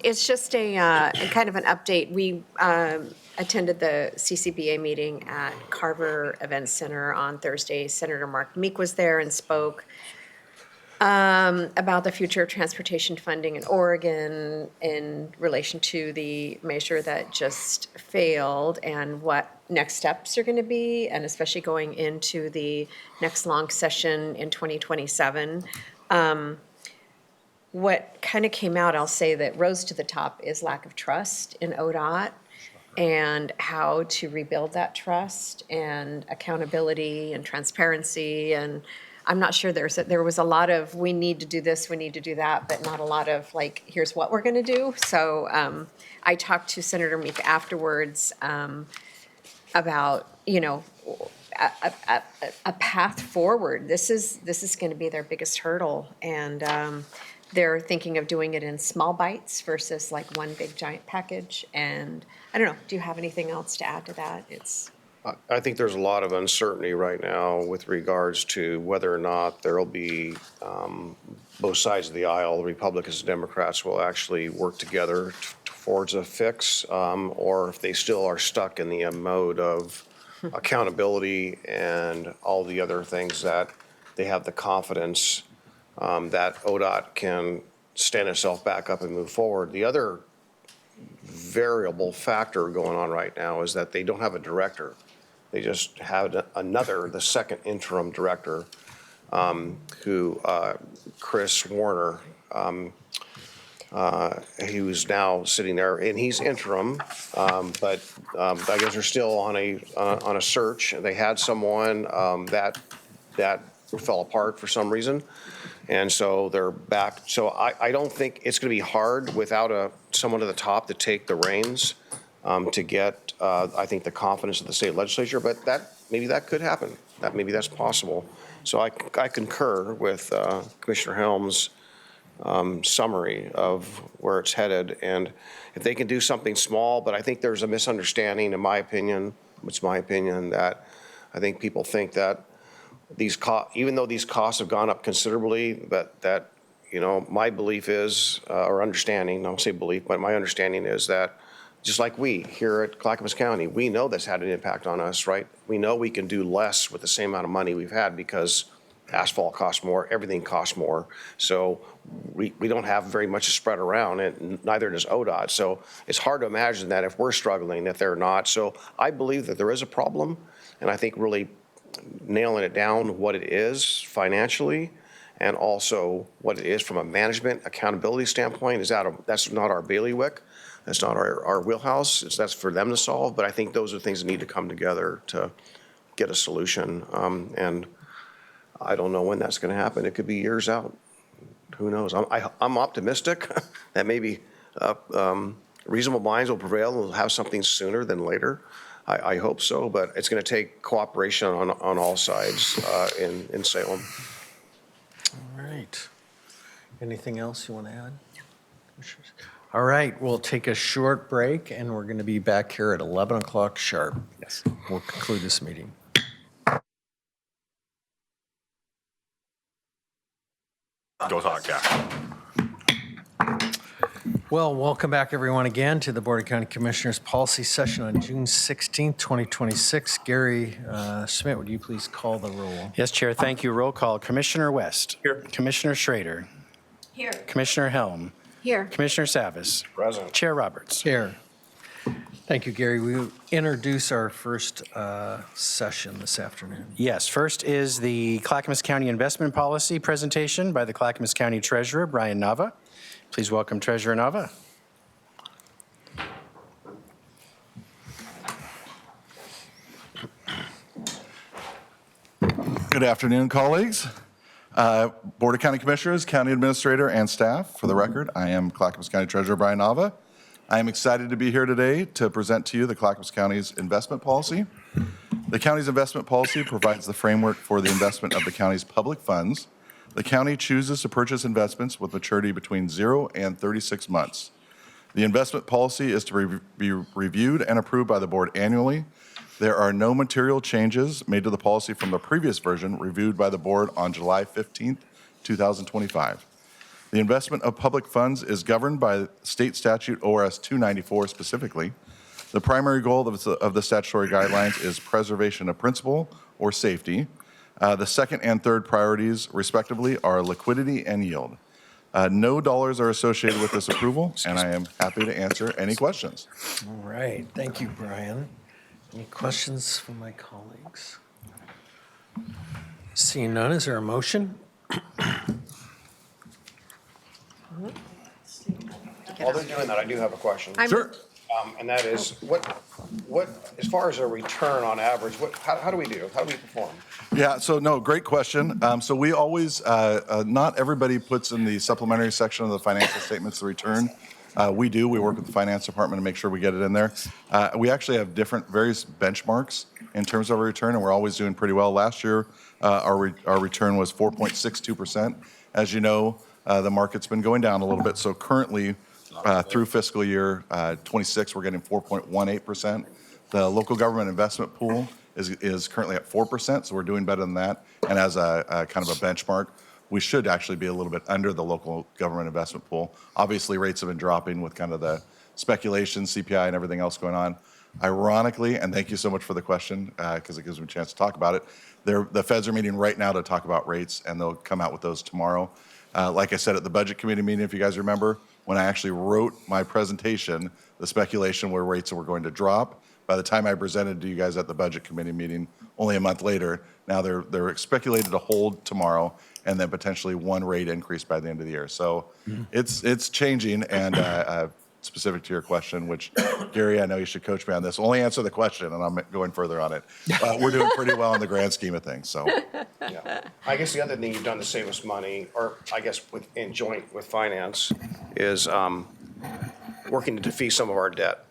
It's just a kind of an update. We attended the CCBA meeting at Carver Event Center on Thursday. Senator Mark Meek was there and spoke about the future of transportation funding in Oregon in relation to the measure that just failed and what next steps are going to be, and especially going into the next long session in 2027. What kind of came out, I'll say that rose to the top, is lack of trust in ODOT and how to rebuild that trust and accountability and transparency. And I'm not sure there was a lot of, we need to do this, we need to do that, but not a lot of like, here's what we're going to do. So I talked to Senator Meek afterwards about, a path forward. This is going to be their biggest hurdle. And they're thinking of doing it in small bites versus like one big giant package. And I don't know, do you have anything else to add to that? I think there's a lot of uncertainty right now with regards to whether or not there'll be both sides of the aisle, Republicans and Democrats, will actually work together towards a fix, or if they still are stuck in the mode of accountability and all the other things that they have the confidence that ODOT can stand itself back up and move forward. The other variable factor going on right now is that they don't have a director. They just had the second interim director, who, Chris Warner, he was now sitting there, and he's interim, but I guess they're still on a search. They had someone that fell apart for some reason, and so they're back. So I don't think it's going to be hard without someone at the top to take the reins to get, I think, the confidence of the state legislature. But maybe that could happen. Maybe that's possible. So I concur with Commissioner Helm's summary of where it's headed, and if they can do something small, but I think there's a misunderstanding, in my opinion. It's my opinion that I think people think that even though these costs have gone up considerably, that my belief is, or understanding, I don't say belief, but my understanding is that just like we here at Clackamas County, we know this had an impact on us, right? We know we can do less with the same amount of money we've had because asphalt costs more, everything costs more. So we don't have very much to spread around, and neither does ODOT. So it's hard to imagine that if we're struggling, that they're not. So I believe that there is a problem, and I think really nailing it down what it is financially and also what it is from a management accountability standpoint that's not our bailiwick. That's not our wheelhouse. That's for them to solve. But I think those are things that need to come together to get a solution. And I don't know when that's going to happen. It could be years out. Who knows? I'm optimistic that maybe reasonable minds will prevail and we'll have something sooner than later. I hope so, but it's going to take cooperation on all sides in Salem. All right. Anything else you want to add? All right, we'll take a short break, and we're going to be back here at 11 o'clock sharp. Yes. We'll conclude this meeting. Go talk, Jack. Well, welcome back, everyone, again to the Board of County Commissioners Policy Session on June 16th, 2026. Gary Schmidt, would you please call the roll? Yes, Chair, thank you. Roll call. Commissioner West. Here. Commissioner Schrader. Here. Commissioner Helm. Here. Commissioner Savas. Present. Chair Roberts. Here. Thank you, Gary. We will introduce our first session this afternoon. Yes, first is the Clackamas County Investment Policy presentation by the Clackamas County Treasurer, Brian Nava. Please welcome Treasurer Nava. Good afternoon, colleagues. Board of County Commissioners, County Administrator, and staff. For the record, I am Clackamas County Treasurer Brian Nava. I am excited to be here today to present to you the Clackamas County's investment policy. The county's investment policy provides the framework for the investment of the county's public funds. The county chooses to purchase investments with maturity between 0 and 36 months. The investment policy is to be reviewed and approved by the board annually. There are no material changes made to the policy from the previous version reviewed by the board on July 15th, 2025. The investment of public funds is governed by state statute ORS 294 specifically. The primary goal of the statutory guidelines is preservation of principal or safety. The second and third priorities, respectively, are liquidity and yield. No dollars are associated with this approval, and I am happy to answer any questions. All right, thank you, Brian. Any questions from my colleagues? Seeing none, is there a motion? While they're doing that, I do have a question. Sure. And that is, what, as far as a return on average, how do we do? How do we perform? Yeah, so no, great question. So we always, not everybody puts in the supplementary section of the financial statements the return. We do. We work with the finance department to make sure we get it in there. We actually have various benchmarks in terms of our return, and we're always doing pretty well. Last year, our return was 4.62%. As you know, the market's been going down a little bit. So currently, through fiscal year 26, we're getting 4.18%. The local government investment pool is currently at 4%, so we're doing better than that. And as a kind of a benchmark, we should actually be a little bit under the local government investment pool. Obviously, rates have been dropping with kind of the speculation, CPI, and everything else going on. Ironically, and thank you so much for the question, because it gives me a chance to talk about it, the feds are meeting right now to talk about rates, and they'll come out with those tomorrow. Like I said at the budget committee meeting, if you guys remember, when I actually wrote my presentation, the speculation were rates were going to drop. By the time I presented to you guys at the budget committee meeting, only a month later, now they're speculated to hold tomorrow and then potentially one rate increase by the end of the year. So it's changing, and specific to your question, which Gary, I know you should coach me on this. Only answer the question, and I'm going further on it. We're doing pretty well in the grand scheme of things. So Yeah. I guess the other thing you've done to save us money, or I guess in joint with finance, is working to defease some of our debt,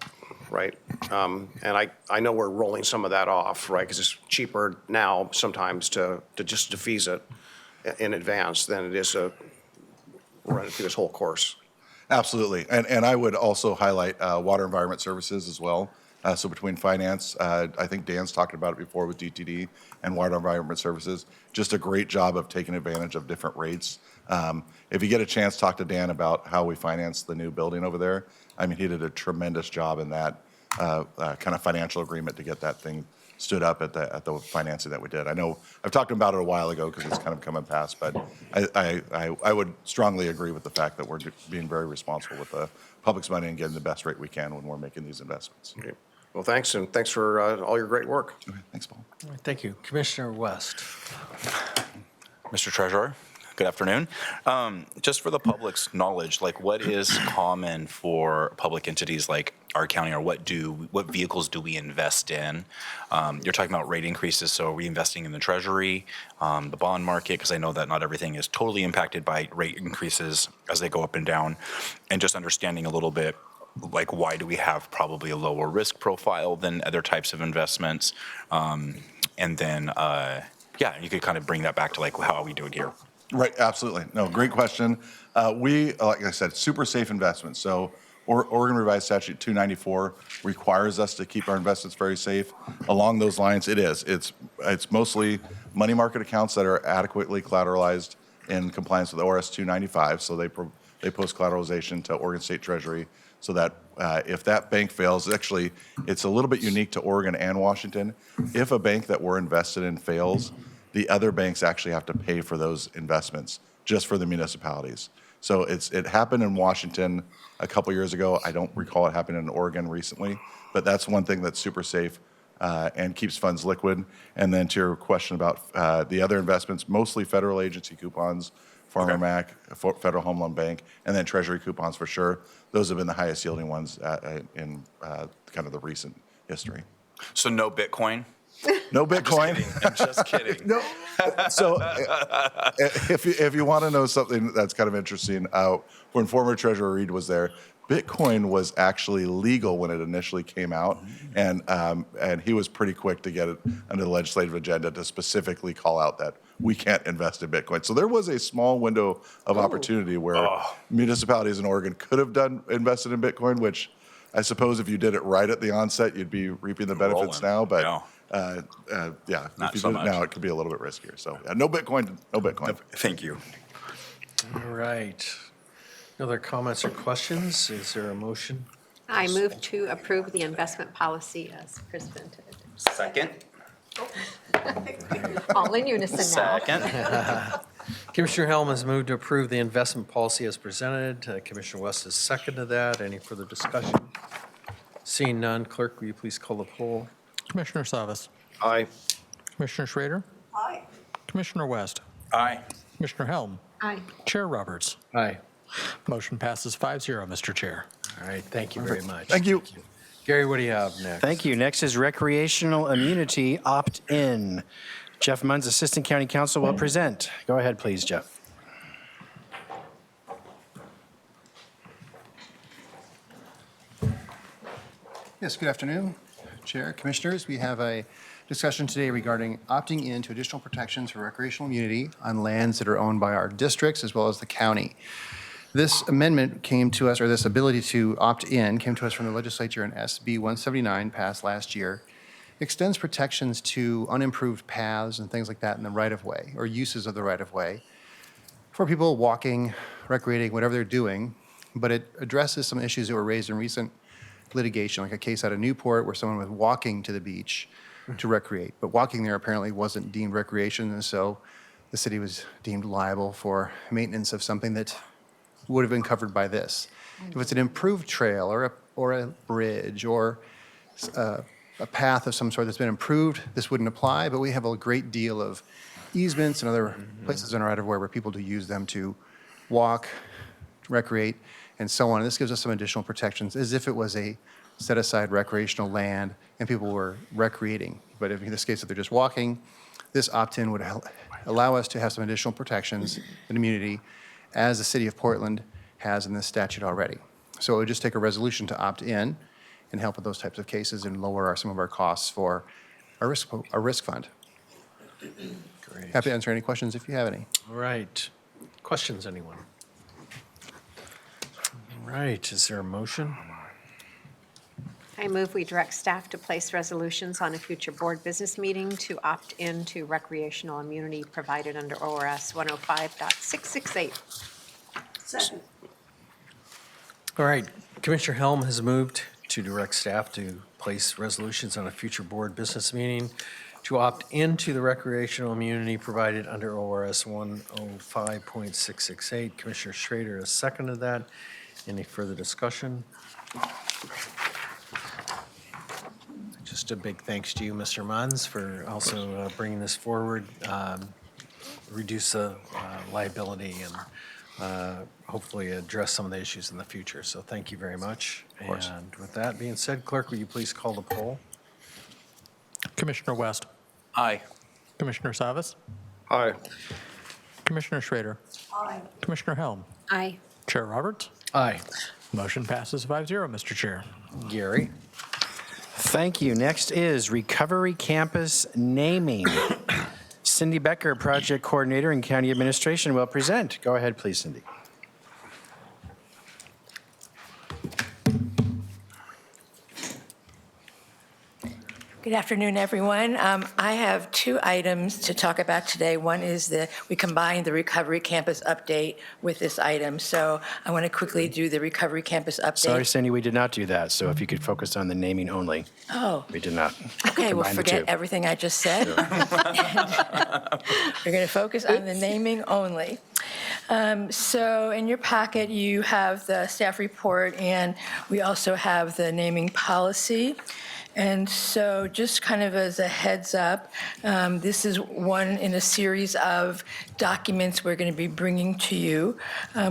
right? And I know we're rolling some of that off, right? Because it's cheaper now sometimes to just defease it in advance than it is to run it through this whole course. absolutely. And I would also highlight water environment services as well. So between finance, I think Dan's talked about it before with DTD and water environment services, just a great job of taking advantage of different rates. If you get a chance, talk to Dan about how we finance the new building over there. I mean, he did a tremendous job in that kind of financial agreement to get that thing stood up at the financing that we did. I know I've talked about it a while ago because it's kind of coming past, but I would strongly agree with the fact that we're being very responsible with the public's money and getting the best rate we can when we're making these investments. Okay. Well, thanks, and thanks for all your great work. Okay, thanks, Paul. All right, thank you. Commissioner West. Mr. Treasurer, good afternoon. Just for the public's knowledge, like what is common for public entities like our county, or what vehicles do we invest in? You're talking about rate increases, so are we investing in the treasury, the bond market? Because I know that not everything is totally impacted by rate increases as they go up and down. And just understanding a little bit, like why do we have probably a lower risk profile than other types of investments? And then, yeah, you could kind of bring that back to like how are we doing here? Right, absolutely. No, great question. We, like I said, super safe investments. So Oregon Revised Statute 294 requires us to keep our investments very safe. Along those lines, it is. It's mostly money market accounts that are adequately collateralized in compliance with ORS 295. So they post collateralization to Oregon State Treasury so that if that bank fails, actually, it's a little bit unique to Oregon and Washington. If a bank that we're invested in fails, the other banks actually have to pay for those investments just for the municipalities. So it happened in Washington a couple years ago. I don't recall it happening in Oregon recently, but that's one thing that's super safe and keeps funds liquid. And then to your question about the other investments, mostly federal agency coupons, Farmer Mac, Federal Home Loan Bank, and then Treasury coupons for sure. Those have been the highest yielding ones in kind of the recent history. So no Bitcoin? No Bitcoin. I'm just kidding. No. So if you want to know something that's kind of interesting, when former Treasurer Reed was there, Bitcoin was actually legal when it initially came out, and he was pretty quick to get it under the legislative agenda to specifically call out that we can't invest in Bitcoin. So there was a small window of opportunity where municipalities in Oregon could have invested in Bitcoin, which I suppose if you did it right at the onset, you'd be reaping the benefits Rolling. now. But Yeah. Not if you so did it much. now, it could be a little bit riskier. So no Bitcoin, no Bitcoin. Thank you. All right. No other comments or questions? Is there a motion? I move to approve the investment policy as presented. Second. All in unison now. Second. Commissioner Helm has moved to approve the investment policy as presented. Commissioner West has seconded that. Any further discussion? Seeing none, clerk, will you please call the poll? Commissioner Savas, Aye. Commissioner Schrader, Aye. Commissioner West, Aye. Commissioner Helm, Aye. Chair Roberts. Aye. Motion passes 5-0, Mr. Chair. All right, thank you very much. Thank you. Gary, what do you have next? Thank you. Next is recreational immunity opt-in. Jeff Munns, Assistant County Counsel, will present. Go ahead, please, Jeff. Yes, good afternoon, Chair, Commissioners. We have a discussion today regarding opting in to additional protections for recreational immunity on lands that are owned by our districts as well as the county. This amendment came to us, or this ability to opt in, came to us from the legislature in SB 179 passed last year. Extends protections to unimproved paths and things like that in the right-of-way or uses of the right-of-way for people walking, recreating, whatever they're doing, but it addresses some issues that were raised in recent litigation, like a case out of Newport where someone was walking to the beach to recreate, but walking there apparently wasn't deemed recreation, and so the city was deemed liable for maintenance of something that would have been covered by this. If it's an improved trail or a bridge or a path of some sort that's been improved, this wouldn't apply, but we have a great deal of easements and other places in our right-of-way where people do use them to walk, recreate, and so on. And this gives us some additional protections as if it was a set-aside recreational land and people were recreating. But if in this case, if they're just walking, this opt-in would allow us to have some additional protections and immunity as the city of Portland has in this statute already. So it would just take a resolution to opt in and help with those types of cases and lower some of our costs for our risk fund. Great. Happy to answer any questions if you have any. All right. Questions, anyone? All right, is there a motion? I move we direct staff to place resolutions on a future board business meeting to opt into recreational immunity provided under ORS 105.668. Second. All right, Commissioner Helm has moved to direct staff to place resolutions on a future board business meeting to opt into the recreational immunity provided under ORS 105.668. Commissioner Schrader has seconded that. Any further discussion? Just a big thanks to you, Mr. Munns, for also bringing this forward, reduce the liability and hopefully address some of the issues in the future. So thank you very much. Of course. And with that being said, clerk, will you please call the poll? Commissioner West, Aye. Commissioner Savas, Aye. Commissioner Schrader, Aye. Commissioner Helm, Aye. Chair Roberts. Aye. Motion passes 5-0, Mr. Chair. Gary? Thank you. Next is Recovery Campus naming. Cindy Becker, Project Coordinator in County Administration, will present. Go ahead, please, Cindy. Good afternoon, everyone. I have two items to talk about today. One is we combined the Recovery Campus update with this item. So I want to quickly do the Recovery Campus update. Sorry, Cindy, we did not do that. So if you could focus on the naming only. Oh, We did not. okay, well, Combine the forget two. everything I just said. We're going to focus on the naming only. So in your packet, you have the staff report, and we also have the naming policy. And so just kind of as a heads up, this is one in a series of documents we're going to be bringing to you.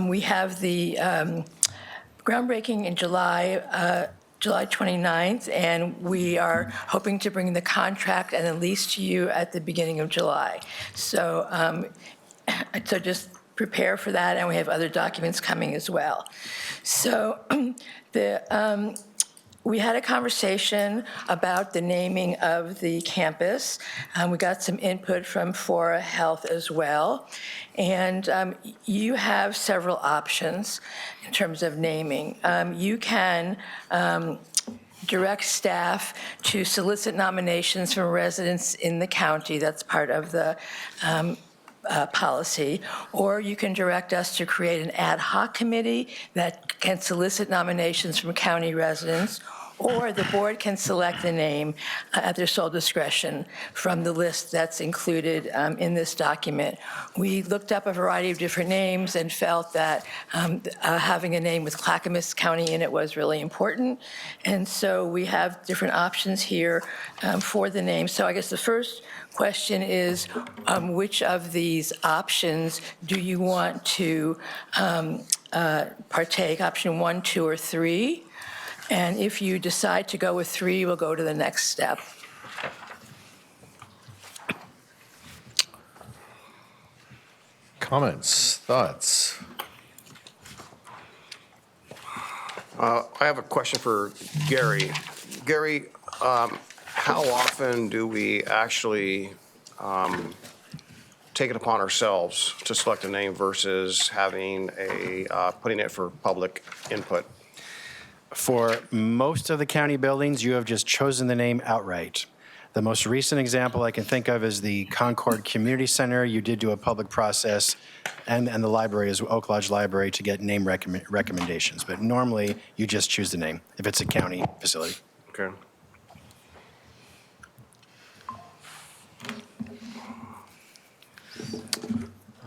We have the groundbreaking in July July 29th, and we are hoping to bring the contract and the lease to you at the beginning of July. So just prepare for that, and we have other documents coming as well. So we had a conversation about the naming of the campus. We got some input from Fora Health as well. And you have several options in terms of naming. You can direct staff to solicit nominations from residents in the county. That's part of the policy, or you can direct us to create an ad hoc committee that can solicit nominations from county residents, or the board can select the name at their sole discretion from the list that's included in this document. We looked up a variety of different names and felt that having a name with Clackamas County in it was really important. And so we have different options here for the name. So I guess the first question is, which of these options do you want to partake, option 1, 2, or 3? And if you decide to go with 3, we'll go to the next step. Comments, thoughts? I have a question for Gary. Gary, how often do we actually take it upon ourselves to select a name versus having putting it for public input? For most of the county buildings, you have just chosen the name outright. The most recent example I can think of is the Concord Community Center. You did do a public process, and the library is Oak Lodge Library to get name recommendations. But normally, you just choose the name if it's a county facility. Okay.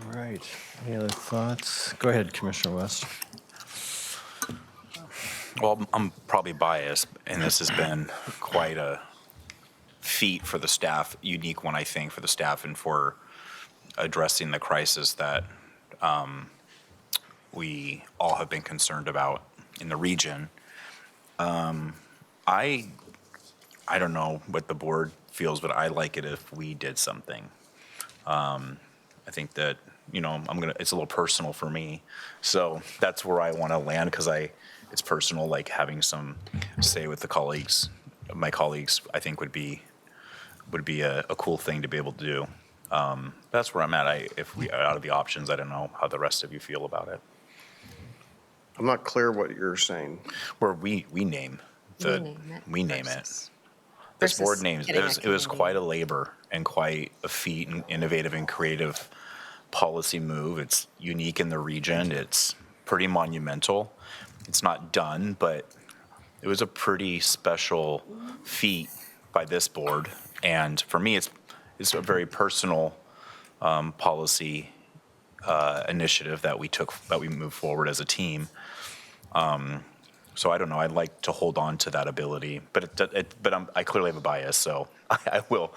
All right. Any other thoughts? Go ahead, Commissioner West. Well, I'm probably biased, and this has been quite a feat for the staff, unique one, I think, for the staff and for addressing the crisis that we all have been concerned about in the region. I don't know what the board feels, but I like it if we did something. I think that, it's a little personal for me. So that's where I want to land, because it's personal, like having some say with my colleagues, I think would be a cool thing to be able to do. That's where I'm at. If we out of the options, I don't know how the rest of you feel about it. I'm not clear what you're saying. Where we name it. This board names it was quite a labor and quite a feat and innovative and creative policy move. It's unique in the region. It's pretty monumental. It's not done, but it was a pretty special feat by this board. And for me, it's a very personal policy initiative that we moved forward as a team. So I don't know. I'd like to hold on to that ability, but I clearly have a bias, so I will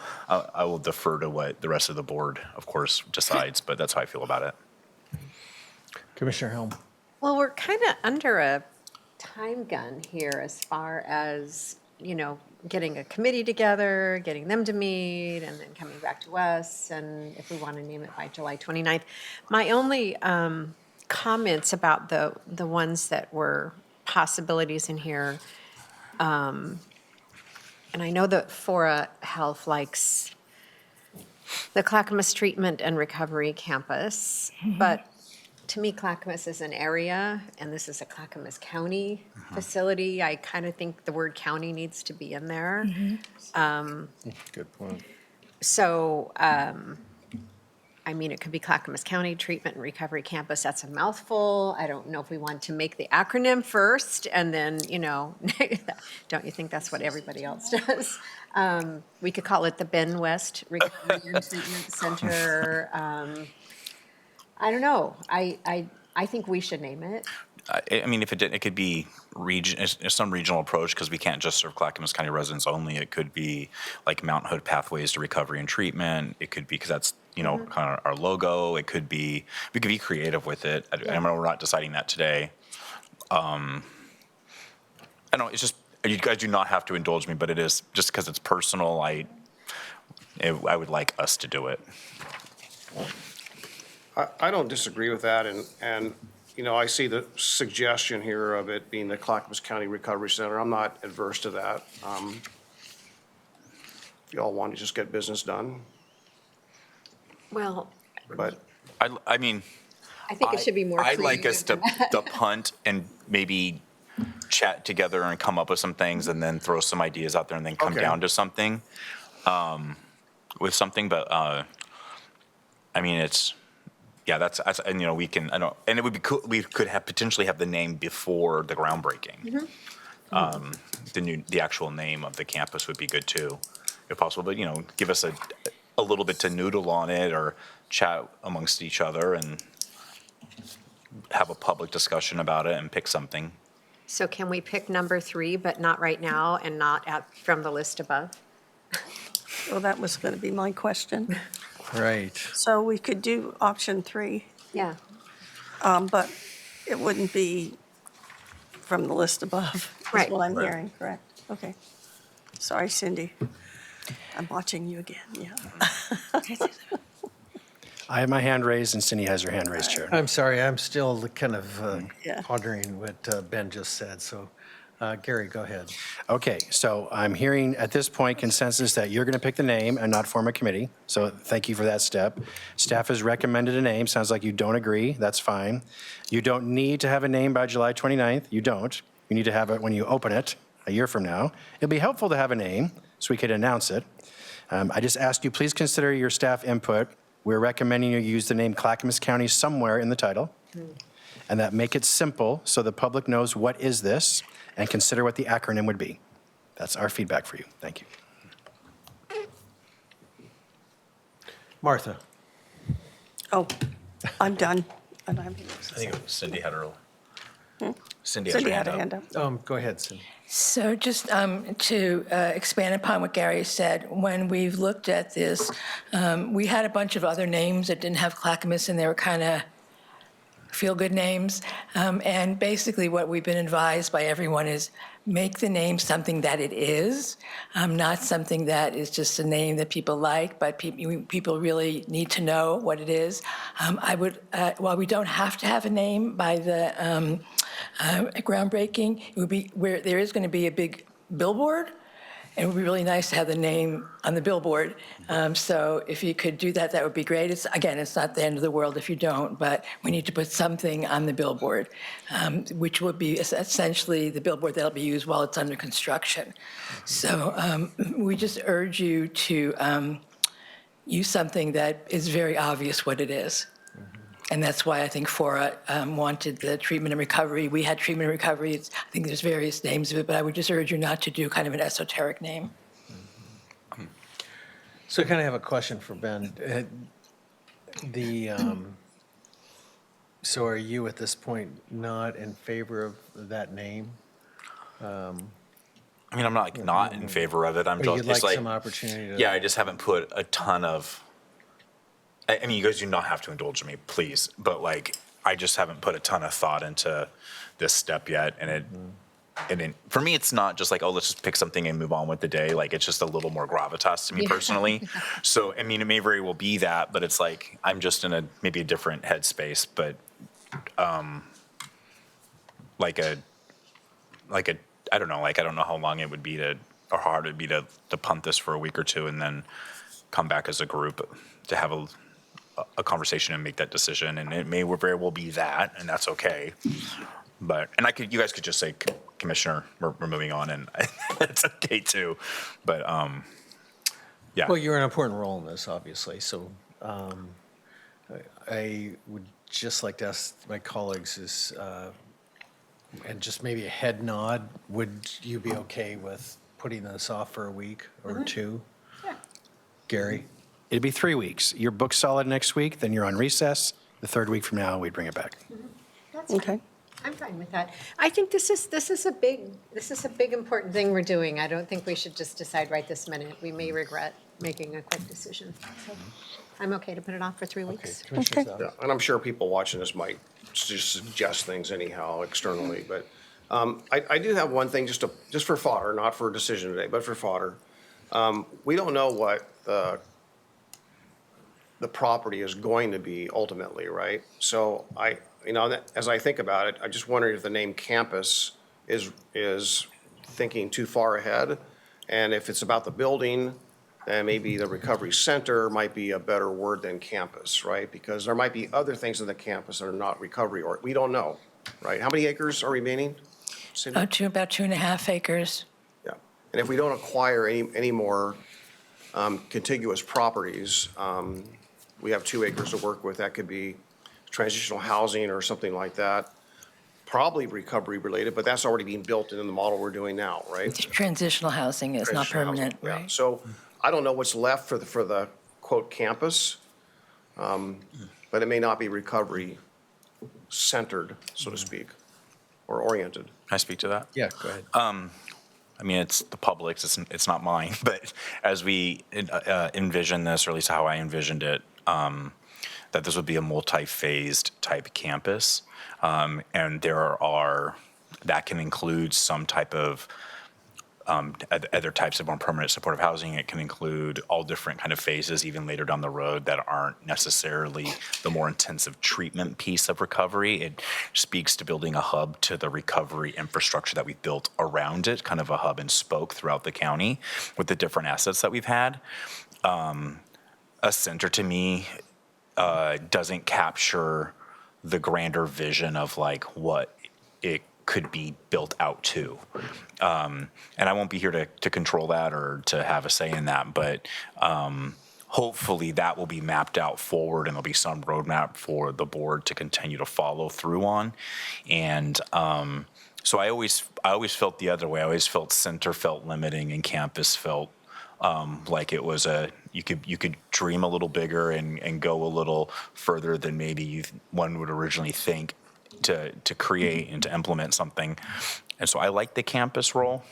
defer to what the rest of the board, of course, decides. But that's how I feel about it. Commissioner Helm. Well, we're kind of under a time gun here as far as, getting a committee together, getting them to meet, and then coming back to us, and if we want to name it by July 29th. My only comments about the ones that were possibilities in here, and I know that Fora Health likes the Clackamas Treatment and Recovery Campus, but to me, Clackamas is an area, and this is a Clackamas County facility. I kind of think the word county needs to be in there. Good point. So, it could be Clackamas County Treatment and Recovery Campus. That's a mouthful. I don't know if we want to make the acronym first, and then, don't you think that's what everybody else does? We could call it the Ben West Recovery and Treatment Center. I don't know. I think we should name it. If it didn't, it could be some regional approach, because we can't just serve Clackamas County residents only. It could be like Mount Hood Pathways to Recovery and Treatment. It could be, because that's kind of our logo. It could be, we could be creative with it. I know we're not deciding that today. I don't know. It's just You guys do not have to indulge me, but it is, just because it's personal, I would like us to do it. I don't disagree with that, and, you know, I see the suggestion here of it being the Clackamas County Recovery Center. I'm not adverse to that. If y'all want to just get business done, Well, but I mean, I think it should be more I'd like us creative to, than that. to punt and maybe chat together and come up with some things and then throw some ideas out there and then come Okay. down to something, with something, but, I mean, it's, yeah, that's, and, you know, we can, I don't, and it would be cool, we could have, potentially have the name before the groundbreaking. The actual name of the campus would be good too, if possible, but, you know, give us a little bit to noodle on it or chat amongst each other and have a public discussion about it and pick something. So can we pick number 3, but not right now and not from the list above? Well, that was going to be my question. Right. So we could do option 3, Yeah. but it wouldn't be from the list above, Right. is what I'm hearing, correct? Okay. Sorry, Cindy. I'm watching you again, yeah. I have my hand raised and Cindy has her hand raised, Chair. I'm sorry, I'm still kind of Yeah. pondering what Ben just said, so Gary, go ahead. Okay, so I'm hearing at this point consensus that you're going to pick the name and not form a committee. So thank you for that step. Staff has recommended a name. Sounds like you don't agree. That's fine. You don't need to have a name by July 29th. You don't. You need to have it when you open it a year from now. It'll be helpful to have a name so we could announce it. I just asked you, please consider your staff input. We're recommending you use the name Clackamas County somewhere in the title. And that make it simple so the public knows what is this and consider what the acronym would be. That's our feedback for you. Thank you. Martha? Oh, I'm done. I don't have anything else I to think say. Cindy had her. Cindy Cindy had a hand up. Go ahead, Cindy. So just to expand upon what Gary said, when we've looked at this, we had a bunch of other names that didn't have Clackamas, and they were kind of feel-good names. And basically what we've been advised by everyone is make the name something that it is, not something that is just a name that people like, but people really need to know what it is. I would, while we don't have to have a name by the groundbreaking, it would be where there is going to be a big billboard, and it would be really nice to have the name on the billboard. So if you could do that, that would be great. It's not the end of the world if you don't, but we need to put something on the billboard, which would be essentially the billboard that'll be used while it's under construction. So we just urge you to use something that is very obvious what it is. And that's why I think Fora wanted the treatment and recovery. We had treatment and recovery. I think there's various names of it, but I would just urge you not to do kind of an esoteric name. So I kind of have a question for Ben. So are you at this point not in favor of that name? I mean, I'm not in favor of it. I'm Or just, you'd it's like like, some opportunity to? yeah, I just haven't put a ton of, I mean, you guys do not have to indulge me, please, but like, I just haven't put a ton of thought into this step yet, and for me, it's not just like, oh, let's just pick something and move on with the day. Like, it's just a little more gravitas to me personally. So, I mean, it may very well be that, but it's like, I'm just in maybe a different headspace, but I don't know, like, I don't know how long it would be or how hard it would be to punt this for a week or two and then come back as a group to have a conversation and make that decision. And it may very well be that, and that's okay. But, and you guys could just say, Commissioner, we're moving on, and that's okay too. But, yeah. Well, you're an important role in this, obviously, so I would just like to ask my colleagues and just maybe a head nod, would you be okay with putting this off for a week or two? Yeah. Gary? It'd be 3 weeks. You're booked solid next week, then you're on recess. The third week from now, we'd bring it back. That's Okay. fine. I'm fine with that. I think this is a big important thing we're doing. I don't think we should just decide right this minute. We may regret making a quick decision. So I'm okay to put it off for 3 Okay, weeks. Commissioner yeah, and I'm sure people watching this might just suggest things anyhow externally, but I do have one thing, just for fodder, not for a decision today, but for fodder. We don't know what the property is going to be ultimately, right? So as I think about it, I just wonder if the name campus is thinking too far ahead. And if it's about the building, then maybe the recovery center might be a better word than campus, right? Because there might be other things in the campus that are not recovery, or we don't know, right? How many acres are remaining? Cindy? About 2.5 acres. Yeah. And if we don't acquire any more contiguous properties, we have 2 acres to work with. That could be transitional housing or something like that. Probably recovery related, but that's already being built in the model we're doing now, right? Transitional housing is not Transitional permanent, housing, yeah. right? So I don't know what's left for the quote campus, but it may not be recovery centered, so to speak, or oriented. Can I speak to that? Yeah, go ahead. I mean, it's the public's, it's not mine, but as we envision this, or at least how I envisioned it, that this would be a multi-phased type campus. And that can include some type of other types of more permanent supportive housing. It can include all different kind of phases, even later down the road, that aren't necessarily the more intensive treatment piece of recovery. It speaks to building a hub to the recovery infrastructure that we've built around it, kind of a hub and spoke throughout the county with the different assets that we've had. A center to me doesn't capture the grander vision of like what it could be built out to. And I won't be here to control that or to have a say in that, but hopefully that will be mapped out forward and there'll be some roadmap for the board to continue to follow through on. And so I always felt the other way. I always felt center felt limiting and campus felt like it was you could dream a little bigger and go a little further than maybe one would originally think to create and to implement something. And so I like the campus role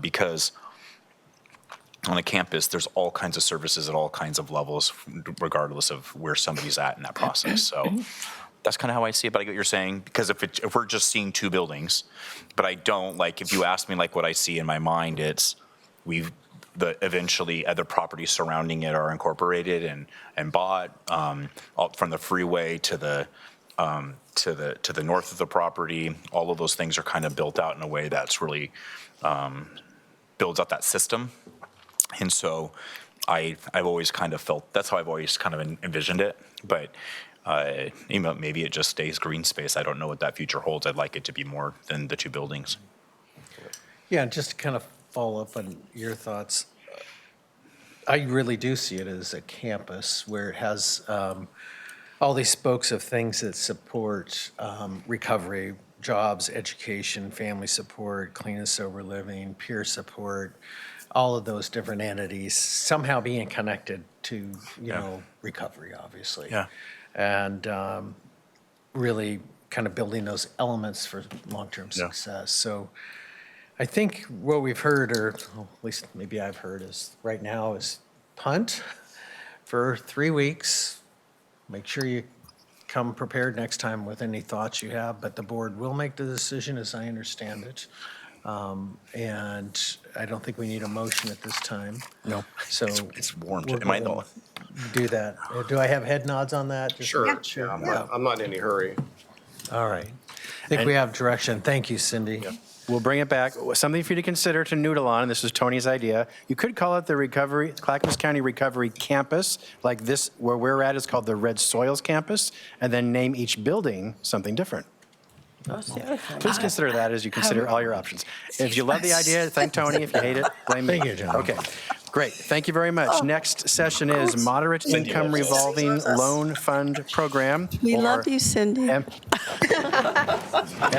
because on a campus, there's all kinds of services at all kinds of levels, regardless of where somebody's at in that process. So that's kind of how I see it. But I get what you're saying, because if we're just seeing 2 buildings, but I don't, like, if you ask me like what I see in my mind, it's eventually other properties surrounding it are incorporated and bought, from the freeway to the north of the property. All of those things are kind of built out in a way that's really builds out that system. And so I've always kind of felt that's how I've always kind of envisioned it. But maybe it just stays green space. I don't know what that future holds. I'd like it to be more than the 2 buildings. Yeah, just to kind of follow up on your thoughts, I really do see it as a campus where it has all these spokes of things that support recovery, jobs, education, family support, clean and sober living, peer support, all of those different entities somehow being connected to, recovery, obviously. Yeah. And really kind of building those elements for long-term success. So I think what we've heard, or at least maybe I've heard, is right now is punt for 3 weeks. Make sure you come prepared next time with any thoughts you have, but the board will make the decision as I understand it. And I don't think we need a motion at this time. No. So It's warm. we'll Am I go the do that. Do I have head nods on that? Just Sure. make sure. Yeah, I'm not in any hurry. All right. I think we have direction. Thank you, Cindy. We'll bring it back. Something for you to consider to noodle on, and this was Tony's idea. You could call it the Clackamas County Recovery Campus, like this, where we're at is called the Red Soils Campus, and then name each building something different. Please consider that as you consider all your options. If you love the idea, thank Tony. If you hate it, blame me. Thank you, John. Okay, great. Thank you very much. Next session is Moderate Income Revolving Loan Fund Program. We or love you, Cindy.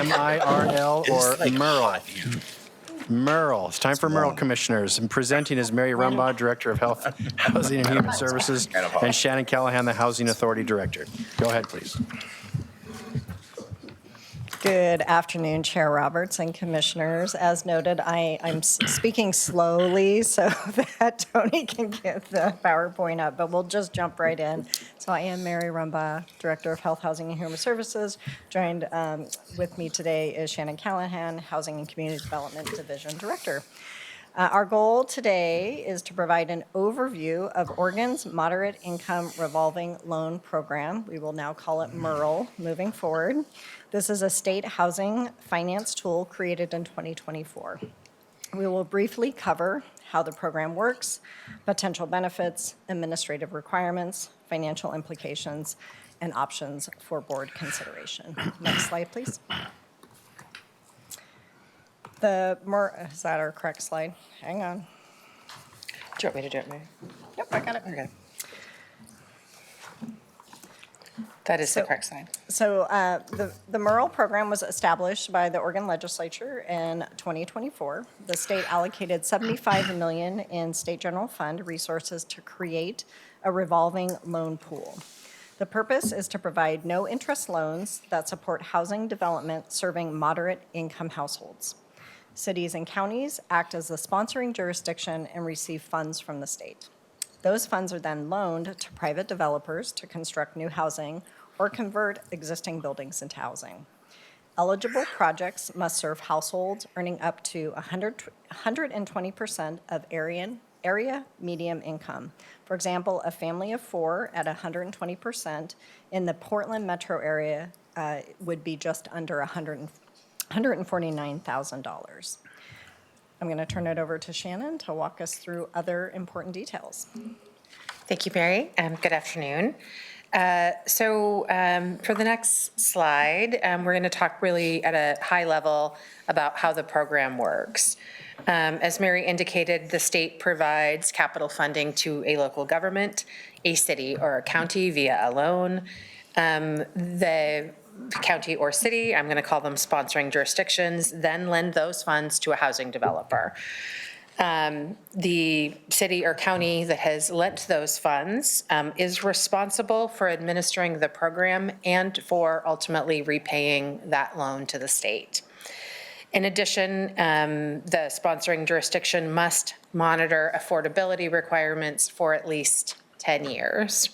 MIRL or MERL. MERL. It's time for MERL commissioners. And presenting is Mary Rumbaugh, Director of Health, Housing and Human Services, and Shannon Callahan, the Housing Authority Director. Go ahead, please. Good afternoon, Chair Roberts and Commissioners. As noted, I'm speaking slowly so that Tony can get the PowerPoint up, but we'll just jump right in. So I am Mary Rumbaugh, Director of Health, Housing, and Human Services. Joined with me today is Shannon Callahan, Housing and Community Development Division Director. Our goal today is to provide an overview of Oregon's Moderate Income Revolving Loan Program. We will now call it MERL moving forward. This is a state housing finance tool created in 2024. We will briefly cover how the program works, potential benefits, administrative requirements, financial implications, and options for board consideration. Next slide, please. Is that our correct slide? Hang on. Do you want me to do it, Mary? Yep, I got it. Okay. That is the correct slide. So the MERL program was established by the Oregon legislature in 2024. The state allocated $75 million in state general fund resources to create a revolving loan pool. The purpose is to provide no-interest loans that support housing development serving moderate income households. Cities and counties act as the sponsoring jurisdiction and receive funds from the state. Those funds are then loaned to private developers to construct new housing or convert existing buildings into housing. Eligible projects must serve households earning up to 120% of area median income. For example, a family of 4 at 120% in the Portland metro area would be just under $149,000. I'm going to turn it over to Shannon to walk us through other important details. Thank you, Mary. Good afternoon. For the next slide, we're going to talk really at a high level about how the program works. As Mary indicated, the state provides capital funding to a local government, a city or a county via a loan. The county or city, I'm going to call them sponsoring jurisdictions, then lend those funds to a housing developer. The city or county that has lent those funds is responsible for administering the program and for ultimately repaying that loan to the state. In addition, the sponsoring jurisdiction must monitor affordability requirements for at least 10 years.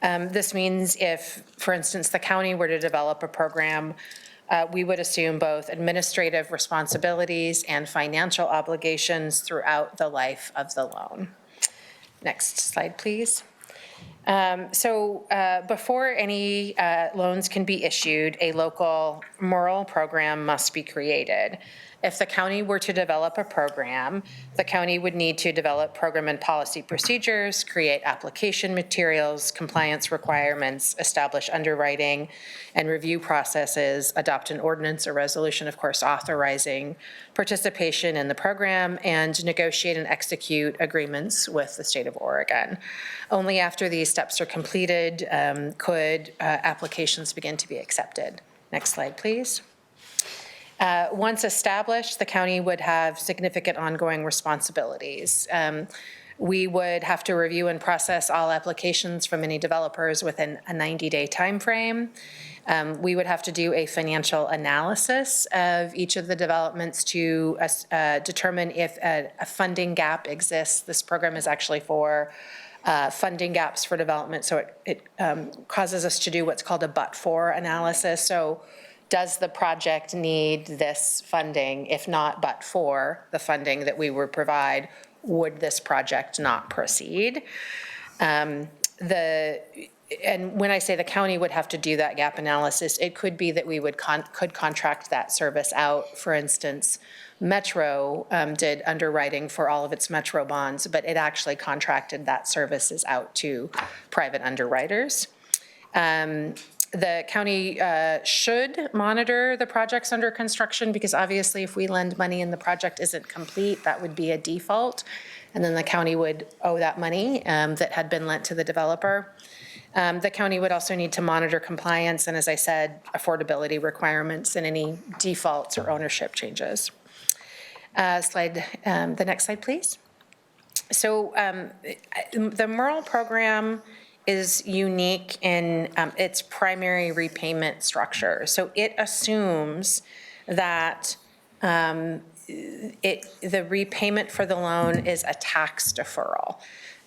This means if, for instance, the county were to develop a program, we would assume both administrative responsibilities and financial obligations throughout the life of the loan. Next slide, please. Before any loans can be issued, a local MERL program must be created. If the county were to develop a program, the county would need to develop program and policy procedures, create application materials, compliance requirements, establish underwriting and review processes, adopt an ordinance or resolution, of course, authorizing participation in the program, and negotiate and execute agreements with the state of Oregon. Only after these steps are completed could applications begin to be accepted. Next slide, please. Once established, the county would have significant ongoing responsibilities. We would have to review and process all applications from any developers within a 90-day time frame. We would have to do a financial analysis of each of the developments to determine if a funding gap exists. This program is actually for funding gaps for development, so it causes us to do what's called a but-for analysis. So does the project need this funding? If not, but for the funding that we would provide, would this project not proceed? And when I say the county would have to do that gap analysis, it could be that we would could contract that service out. For instance, Metro did underwriting for all of its Metro bonds, but it actually contracted that services out to private underwriters. The county should monitor the projects under construction, because obviously if we lend money and the project isn't complete, that would be a default. And then the county would owe that money that had been lent to the developer. The county would also need to monitor compliance and, as I said, affordability requirements and any defaults or ownership changes. The next slide, please. So the MERL program is unique in its primary repayment structure. So it assumes that the repayment for the loan is a tax deferral.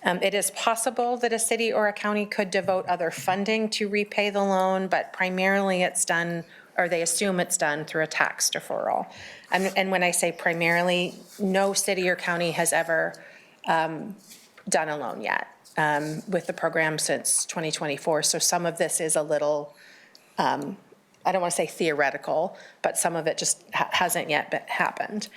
It is possible that a city or a county could devote other funding to repay the loan, but primarily it's done, or they assume it's done through a tax deferral. And when I say primarily, no city or county has ever done a loan yet with the program since 2024. So some of this is a little, I don't want to say theoretical, but some of it just hasn't yet happened.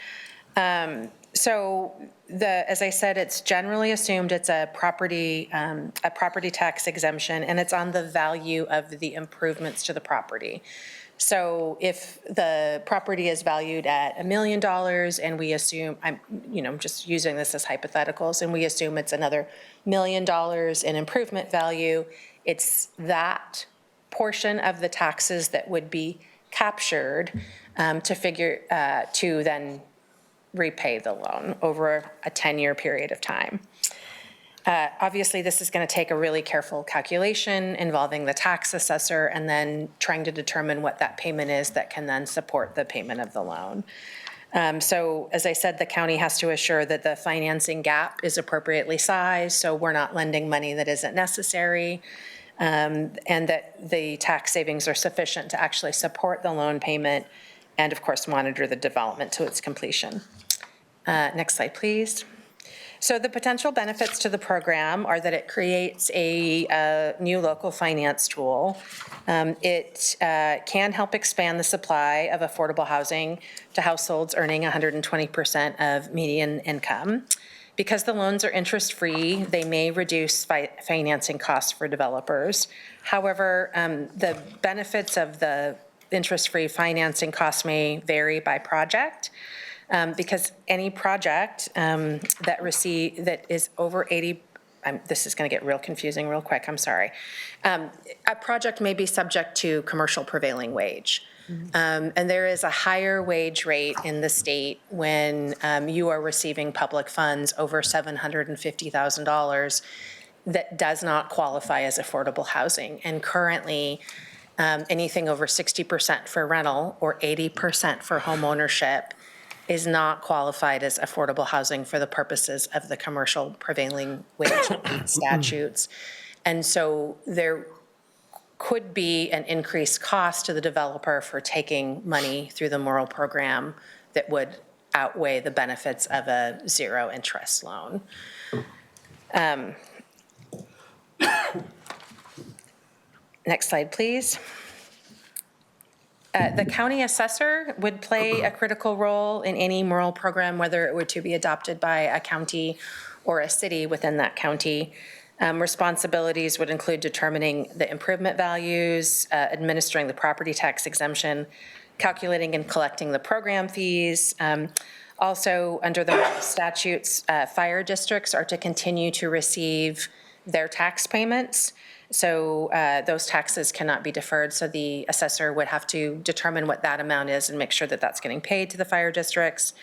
So as I said, it's generally assumed it's a property tax exemption, and it's on the value of the improvements to the property. So if the property is valued at $1 million and we assume, I'm just using this as hypotheticals, and we assume it's another $1 million in improvement value, it's that portion of the taxes that would be captured to then repay the loan over a 10-year period of time. Obviously, this is going to take a really careful calculation involving the tax assessor and then trying to determine what that payment is that can then support the payment of the loan. So as I said, the county has to assure that the financing gap is appropriately sized, so we're not lending money that isn't necessary, and that the tax savings are sufficient to actually support the loan payment, and of course, monitor the development to its completion. Next slide, please. So the potential benefits to the program are that it creates a new local finance tool. It can help expand the supply of affordable housing to households earning 120% of median income. Because the loans are interest-free, they may reduce financing costs for developers. However, the benefits of the interest-free financing costs may vary by project. Because any project that is over 80, this is going to get real confusing real quick, I'm sorry. A project may be subject to commercial prevailing wage. And there is a higher wage rate in the state when you are receiving public funds over $750,000 that does not qualify as affordable housing. And currently, anything over 60% for rental or 80% for home ownership is not qualified as affordable housing for the purposes of the commercial prevailing wage statutes. And so there could be an increased cost to the developer for taking money through the Morrill program that would outweigh the benefits of a zero interest loan. Next slide, please. The county assessor would play a critical role in any Morrill program, whether it were to be adopted by a county or a city within that county. Responsibilities would include determining the improvement values, administering the property tax exemption, calculating and collecting the program fees. Also, under the statutes, fire districts are to continue to receive their tax payments. So those taxes cannot be deferred, so the assessor would have to determine what that amount is and make sure that that's getting paid to the fire districts.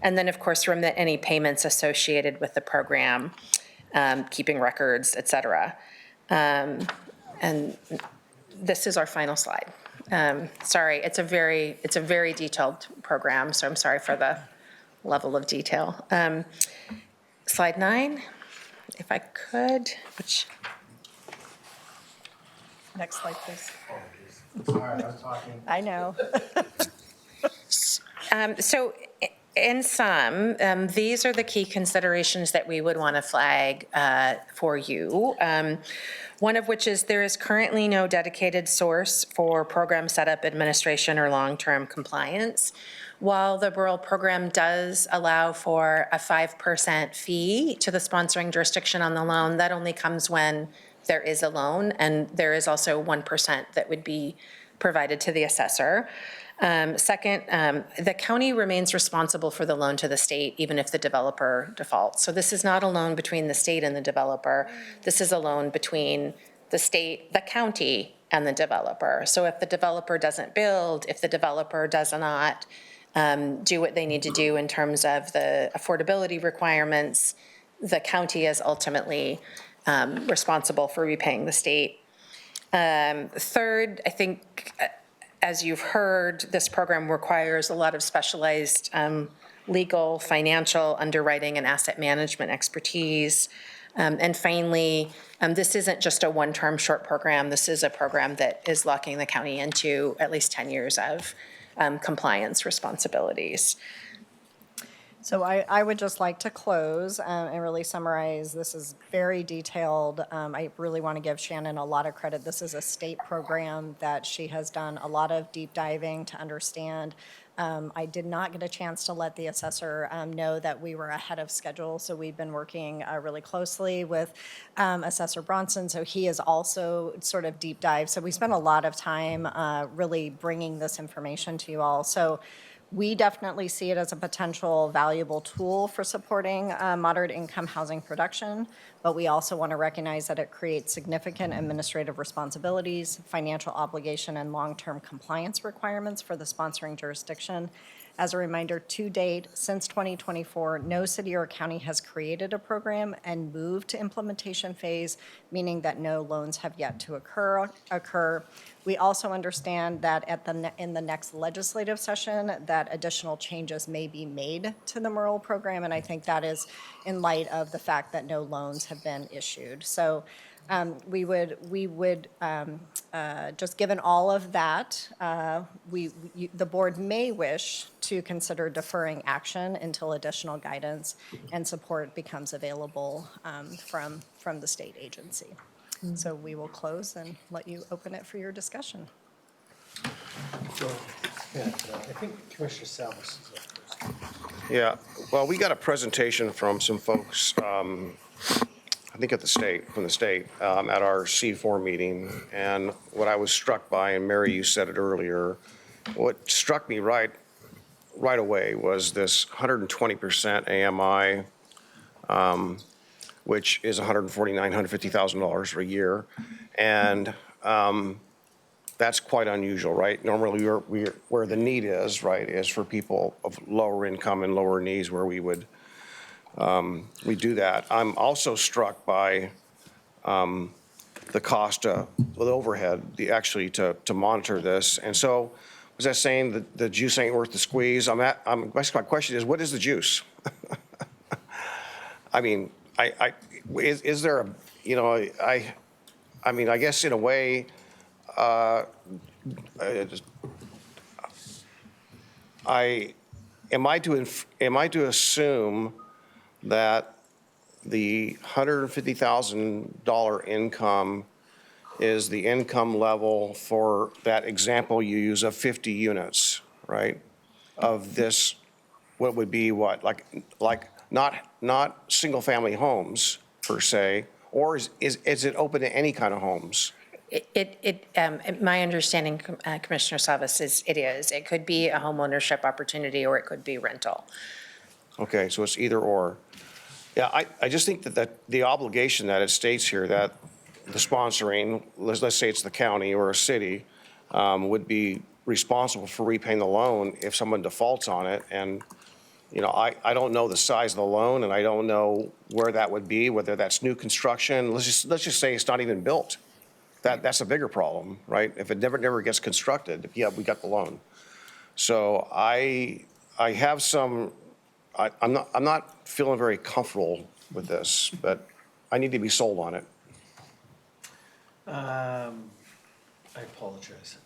And then, of course, remit any payments associated with the program, keeping records, et cetera. And this is our final slide. Sorry, it's a very detailed program, so I'm sorry for the level of detail. Slide 9, if I could, which... Next slide, please. Sorry, I was talking. I know. So in sum, these are the key considerations that we would want to flag for you. One of which is there is currently no dedicated source for program setup, administration, or long-term compliance. While the Morrill program does allow for a 5% fee to the sponsoring jurisdiction on the loan, that only comes when there is a loan, and there is also 1% that would be provided to the assessor. Second, the county remains responsible for the loan to the state, even if the developer defaults. So this is not a loan between the state and the developer. This is a loan between the state, the county, and the developer. So if the developer doesn't build, if the developer does not do what they need to do in terms of the affordability requirements, the county is ultimately responsible for repaying the state. Third, I think, as you've heard, this program requires a lot of specialized legal, financial, underwriting, and asset management expertise. And finally, this isn't just a one-term short program. This is a program that is locking the county into at least 10 years of compliance responsibilities. So I would just like to close and really summarize. This is very detailed. I really want to give Shannon a lot of credit. This is a state program that she has done a lot of deep diving to understand. I did not get a chance to let the assessor know that we were ahead of schedule, so we've been working really closely with Assessor Bronson, so he is also sort of deep dive. So we spent a lot of time really bringing this information to you all. So we definitely see it as a potential valuable tool for supporting moderate income housing production, but we also want to recognize that it creates significant administrative responsibilities, financial obligation, and long-term compliance requirements for the sponsoring jurisdiction. As a reminder, to date, since 2024, no city or county has created a program and moved to implementation phase, meaning that no loans have yet to occur. We also understand that in the next legislative session, that additional changes may be made to the Merle program, and I think that is in light of the fact that no loans have been issued. So we would just given all of that, the board may wish to consider deferring action until additional guidance and support becomes available from the state agency. So we will close and let you open it for your discussion. So, I think Commissioner Salvis is up first. Yeah, well, we got a presentation from some folks, I think from the state, at our C4 meeting. And what I was struck by, and Mary, you said it earlier, what struck me right away was this 120% AMI, which is $149,000, $150,000 a year. And that's quite unusual, right? Normally, where the need is, right, is for people of lower income and lower needs where we do that. I'm also struck by the cost of the overhead, to monitor this. And so, was that saying that the juice ain't worth the squeeze? Basically, my question is, what is the juice? I mean, is there a, I guess in a way, am I to assume that the $150,000 income is the income level for that example you use of 50 units, right? Of this, what would be what, like not single-family homes per se, or is it open to any kind of homes? My understanding, Commissioner Savas, is it is. It could be a home ownership opportunity or it could be rental. Okay, so it's either or. Yeah, I just think that the obligation that it states here that the sponsoring, let's say it's the county or a city, would be responsible for repaying the loan if someone defaults on it. And, I don't know the size of the loan, and I don't know where that would be, whether that's new construction. Let's just say it's not even built. That's a bigger problem, right? If it never gets constructed, yeah, we got the loan. So I have some. I'm not feeling very comfortable with this, but I need to be sold on it. I apologize.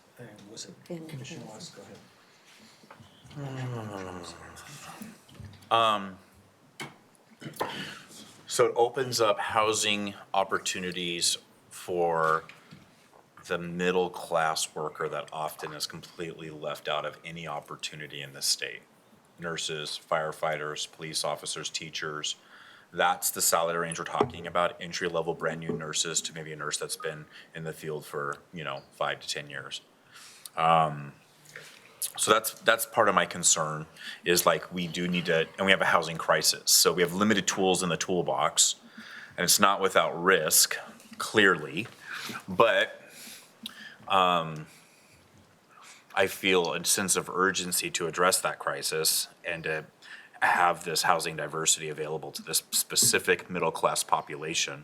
Was it Commissioner West? Go ahead. So it opens up housing opportunities for the middle-class worker that often is completely left out of any opportunity in this state. Nurses, firefighters, police officers, teachers. That's the salary range we're talking about, entry-level brand-new nurses to maybe a nurse that's been in the field for, 5 to 10 years. So that's part of my concern is we do need to, and we have a housing crisis. So we have limited tools in the toolbox, and it's not without risk, clearly, but I feel a sense of urgency to address that crisis and to have this housing diversity available to this specific middle-class population.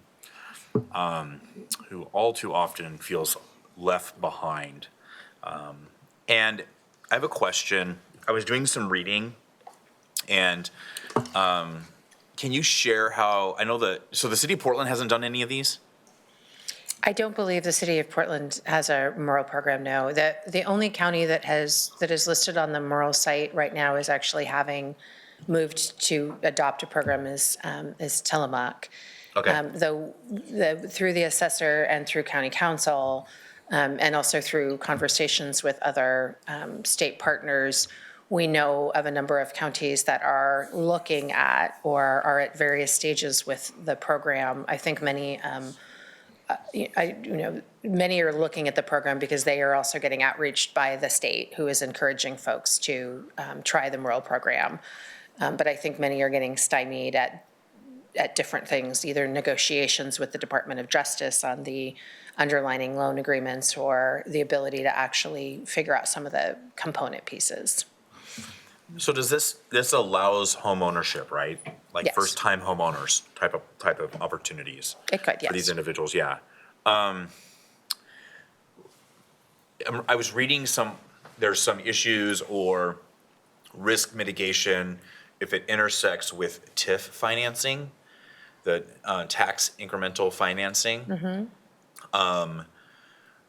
who all too often feels left behind. And I have a question. I was doing some reading, and can you share how, I know so the city of Portland hasn't done any of these? I don't believe the city of Portland has a Merle program, no. The only county that is listed on the Merle site right now is actually having moved to adopt a program is Tillamook. Okay. Though through the assessor and through county council, and also through conversations with other state partners, we know of a number of counties that are looking at or are at various stages with the program. I think many many are looking at the program because they are also getting outreached by the state, who is encouraging folks to try the Merle program. But I think many are getting stymied at different things, either negotiations with the Department of Justice on the underlining loan agreements or the ability to actually figure out some of the component pieces. So does this allows home ownership, right? Like Yes. first-time homeowners type of opportunities? It could, yes. For these individuals, yeah. I was reading there's some issues or risk mitigation if it intersects with TIF financing, the tax incremental financing. Mm-hmm.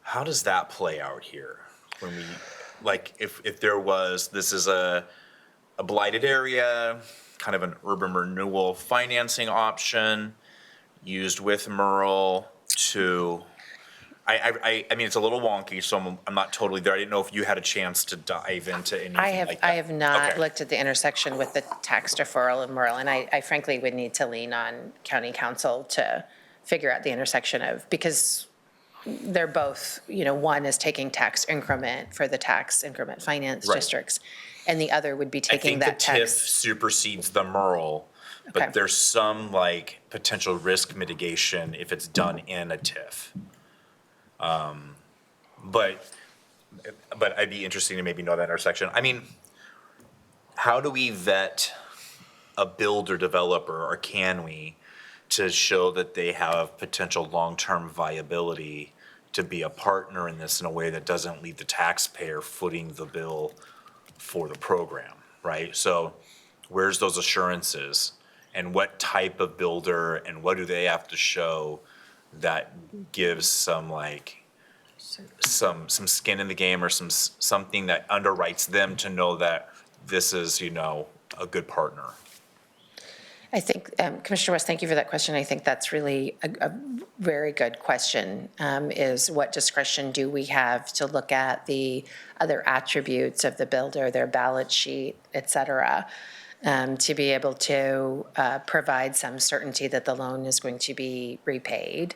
How does that play out here? When we, like, if there was, this is a blighted area, kind of an urban renewal financing option used with Merle to, I mean, it's a little wonky, so I'm not totally there. I didn't know if you had a chance to dive into anything like that. I have not Okay. looked at the intersection with the tax deferral of Merle, and I frankly would need to lean on county council to figure out the intersection of, because they're both, one is taking tax increment for the tax increment finance Right. districts, and the other would be I taking think the that TIF tax. supersedes the Merle, Okay. but there's some like potential risk mitigation if it's done in a TIF. But I'd be interested to maybe know that intersection. I mean, how do we vet a builder developer, or can we, to show that they have potential long-term viability to be a partner in this in a way that doesn't leave the taxpayer footing the bill for the program, right? So where's those assurances? And what type of builder and what do they have to show that gives some some skin in the game, or something that underwrites them to know that this is, a good partner? I think, Commissioner West, thank you for that question. I think that's really a very good question, is what discretion do we have to look at the other attributes of the builder, their balance sheet, et cetera, to be able to provide some certainty that the loan is going to be repaid.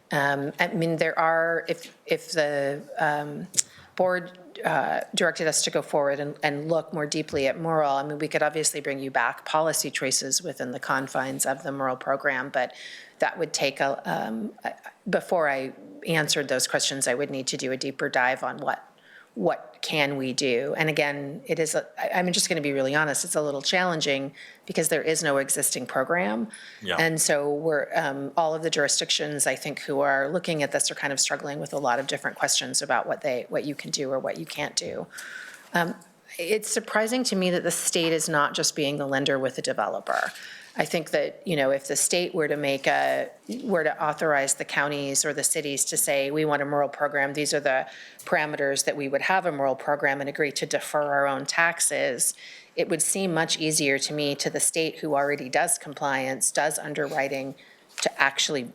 I mean, there are, if the board directed us to go forward and look more deeply at Merle, I mean, we could obviously bring you back policy choices within the confines of the Merle program, but that would take before I answered those questions, I would need to do a deeper dive on what can we do? And again, I'm just going to be really honest, it's a little challenging because there is no existing program. Yeah. And so we're, all of the jurisdictions, I think, who are looking at this are kind of struggling with a lot of different questions about what you can do or what you can't do. It's surprising to me that the state is not just being the lender with the developer. I think that, if the state were to authorize the counties or the cities to say, we want a Merle program, these are the parameters that we would have a Merle program, and agree to defer our own taxes, it would seem much easier to me, to the state who already does compliance, does underwriting, to actually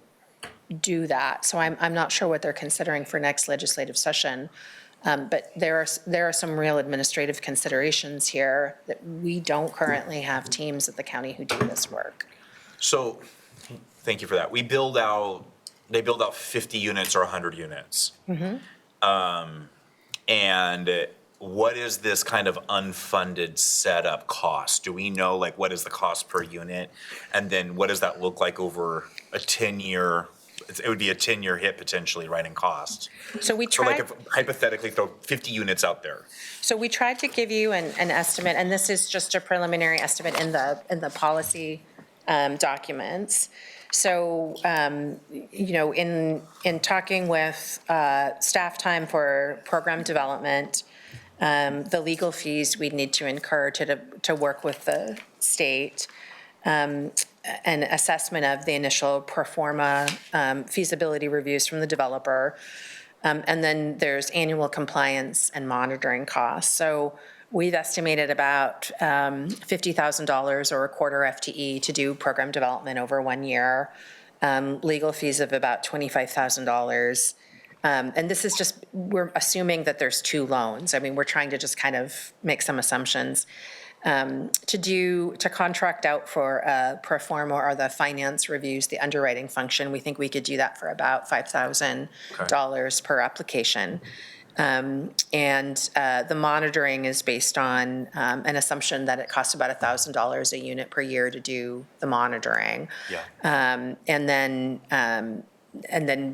do that. So I'm not sure what they're considering for next legislative session. But there are some real administrative considerations here that we don't currently have teams at the county who do this work. So, thank you for that. They build out 50 units or 100 units. Mm-hmm. And what is this kind of unfunded setup cost? Do we know, what is the cost per unit? And then what does that look like over a 10-year? It would be a 10-year hit potentially, right, in cost. So we So tried. if hypothetically throw 50 units out there. So we tried to give you an estimate, and this is just a preliminary estimate in the policy documents. So, in talking with staff time for program development, the legal fees we'd need to incur to work with the state, an assessment of the initial pro forma feasibility reviews from the developer, and then there's annual compliance and monitoring costs. So we've estimated about $50,000 or a quarter FTE to do program development over 1 year, legal fees of about $25,000. And this is just, we're assuming that there's 2 loans. I mean, we're trying to just kind of make some assumptions. To contract out for pro forma or the finance reviews, the underwriting function, we think we could do that for about $5,000 per application. And the monitoring is based on an assumption that it costs about $1,000 a unit per year to do the monitoring. Yeah. And then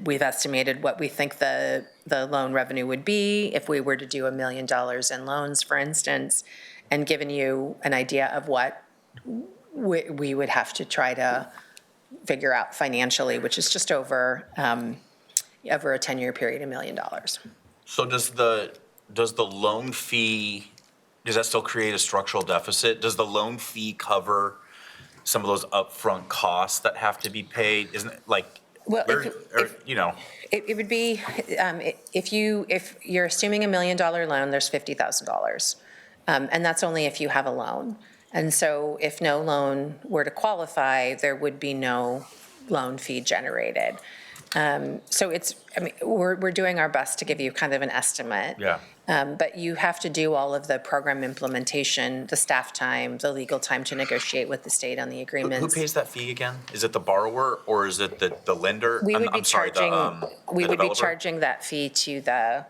we've estimated what we think the loan revenue would be if we were to do $1 million in loans, for instance, and given you an idea of what we would have to try to figure out financially, which is just over a 10-year period, $1 million. So does the loan fee, does that still create a structural deficit? Does the loan fee cover some of those upfront costs that have to be paid? Isn't it like, Well, It would be, if you're assuming $1 million loan, there's $50,000. And that's only if you have a loan. And so if no loan were to qualify, there would be no loan fee generated. So we're doing our best to give you kind of an estimate. Yeah. But you have to do all of the program implementation, the staff time, the legal time to negotiate with the state on the agreements. Who pays that fee again? Is it the borrower or is it the lender? We would be I'm sorry, charging, we the would be developer? charging that fee to the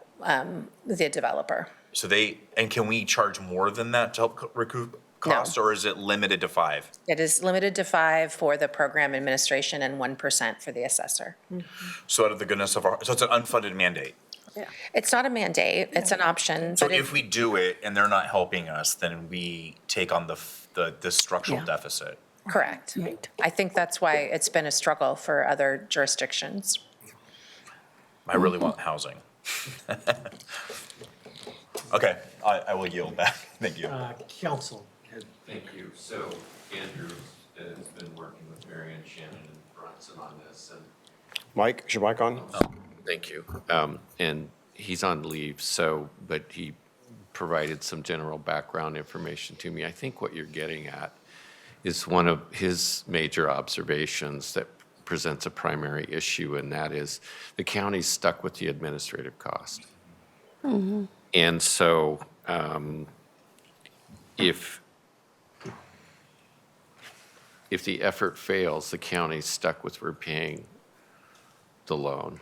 developer. So can we charge more than that to help recoup costs? Or is it limited to 5? It is limited to 5 for the program administration and 1% for the assessor. So out of the goodness of so it's an unfunded mandate. It's not a mandate, it's an option. So but if we do it and they're not helping us, then we take on the structural deficit. Correct. Right. I think that's why it's been a struggle for other jurisdictions. I really want housing. Okay, I will yield back. Thank you. Council. Thank you. So Andrew has been working with Mary Ann Shannon and Bronson on this, and Mike, is your mic on? thank you. And he's on leave, but he provided some general background information to me. I think what you're getting at is one of his major observations that presents a primary issue, and that is the county's stuck with the administrative cost. Mm-hmm. And so if the effort fails, the county's stuck with repaying the loan,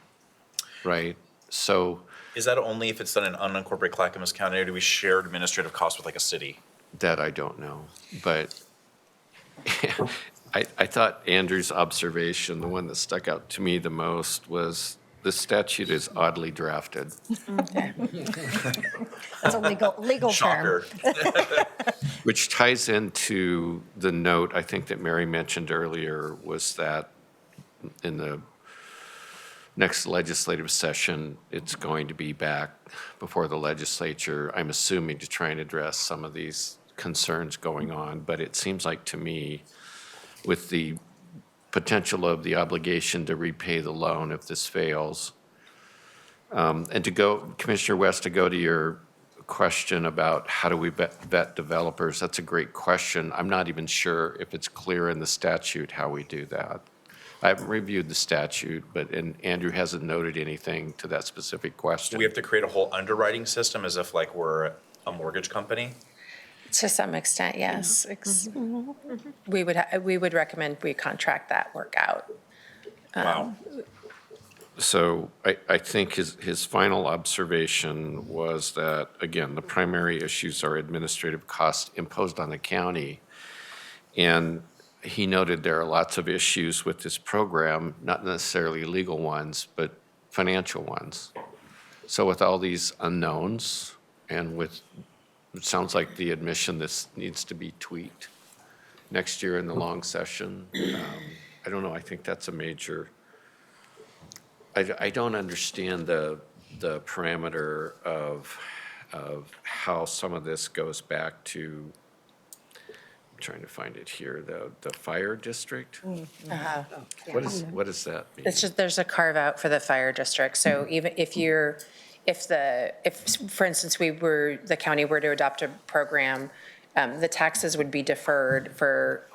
right? So Is that only if it's done in unincorporated Clackamas County, or do we share administrative costs with like a city? that I don't know, but I thought Andrew's observation, the one that stuck out to me the most, was the statute is oddly drafted. That's a legal term. Shocker. Which ties into the note I think that Mary mentioned earlier, was that in the next legislative session, it's going to be back before the legislature, I'm assuming, to try and address some of these concerns going on. But it seems like to me, with the potential of the obligation to repay the loan if this fails, and to go, Commissioner West, to go to your question about how do we vet developers, that's a great question. I'm not even sure if it's clear in the statute how we do that. I haven't reviewed the statute, and Andrew hasn't noted anything to that specific question. Do we have to create a whole underwriting system as if like we're a mortgage company? To some extent, yes. We would recommend we contract that work out. Wow. So I think his final observation was that, again, the primary issues are administrative costs imposed on the county. And he noted there are lots of issues with this program, not necessarily legal ones, but financial ones. So with all these unknowns, and with, it sounds like the admission this needs to be tweaked next year in the long session, I don't know, I think that's a major, I don't understand the parameter of how some of this goes back to, I'm trying to find it here, the fire district? What does that mean? It's just, there's a carve out for the fire district. So even if for instance, the county were to adopt a program, the taxes would be deferred for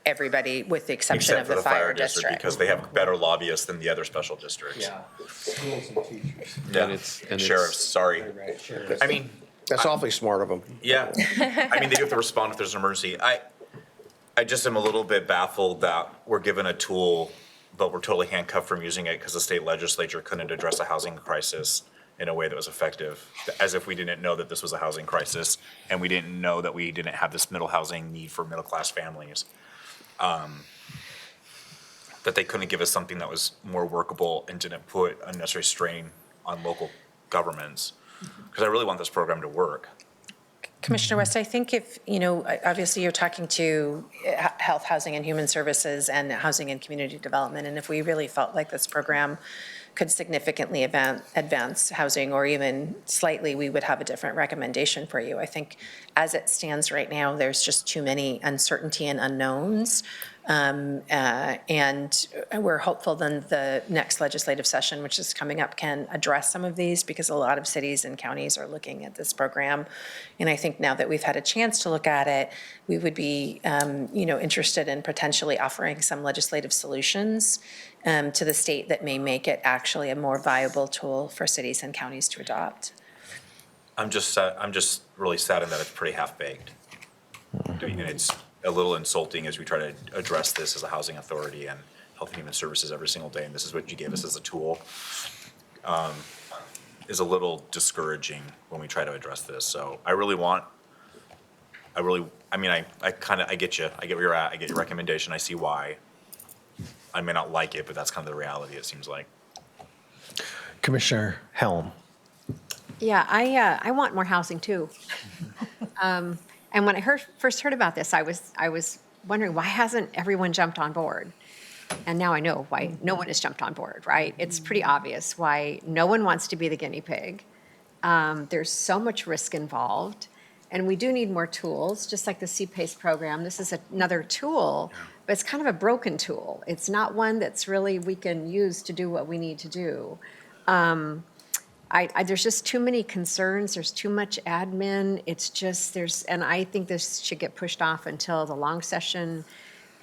everybody with the exception Except of for the fire district. because they have better lobbyists than the other special districts. Schools and teachers. Yeah. And Sheriffs, sorry. Sheriffs. I mean, That's awfully smart of them. yeah. I mean, they do have to respond if there's an emergency. I just am a little bit baffled that we're given a tool, but we're totally handcuffed from using it because the state legislature couldn't address a housing crisis in a way that was effective, as if we didn't know that this was a housing crisis and we didn't know that we didn't have this middle housing need for middle-class families. That they couldn't give us something that was more workable and didn't put unnecessary strain on local governments. Because I really want this program to work. Commissioner West, I think if, obviously you're talking to Health, Housing, and Human Services and Housing and Community Development, and if we really felt like this program could significantly advance housing or even slightly, we would have a different recommendation for you. I think as it stands right now, there's just too many uncertainty and unknowns. And we're hopeful then the next legislative session, which is coming up, can address some of these because a lot of cities and counties are looking at this program. And I think now that we've had a chance to look at it, we would be, interested in potentially offering some legislative solutions to the state that may make it actually a more viable tool for cities and counties to adopt. I'm just really saddened that it's pretty half-baked. And it's a little insulting as we try to address this as a housing authority and Health and Human Services every single day, and this is what you gave us as a tool, is a little discouraging when we try to address this. So I get you. I get where you're at. I get your recommendation. I see why. I may not like it, but that's kind of the reality, it seems like. Commissioner Helm. Yeah, I want more housing too. And when I first heard about this, I was wondering, why hasn't everyone jumped on board? And now I know why no one has jumped on board, right? It's pretty obvious why no one wants to be the guinea pig. There's so much risk involved, and we do need more tools, just like the CPACE program. This is another tool, but it's kind of a broken tool. It's not one that's really we can use to do what we need to do. There's just too many concerns. There's too much admin. It's just and I think this should get pushed off until the long session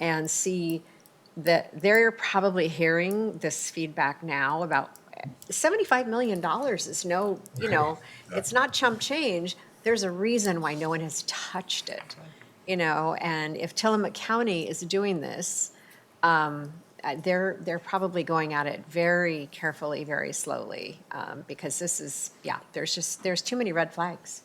and see that they're probably hearing this feedback now about $75 million is no, it's not chump change. There's a reason why no one has touched it, and if Tillamook County is doing this, they're probably going at it very carefully, very slowly, because this is, there's too many red flags.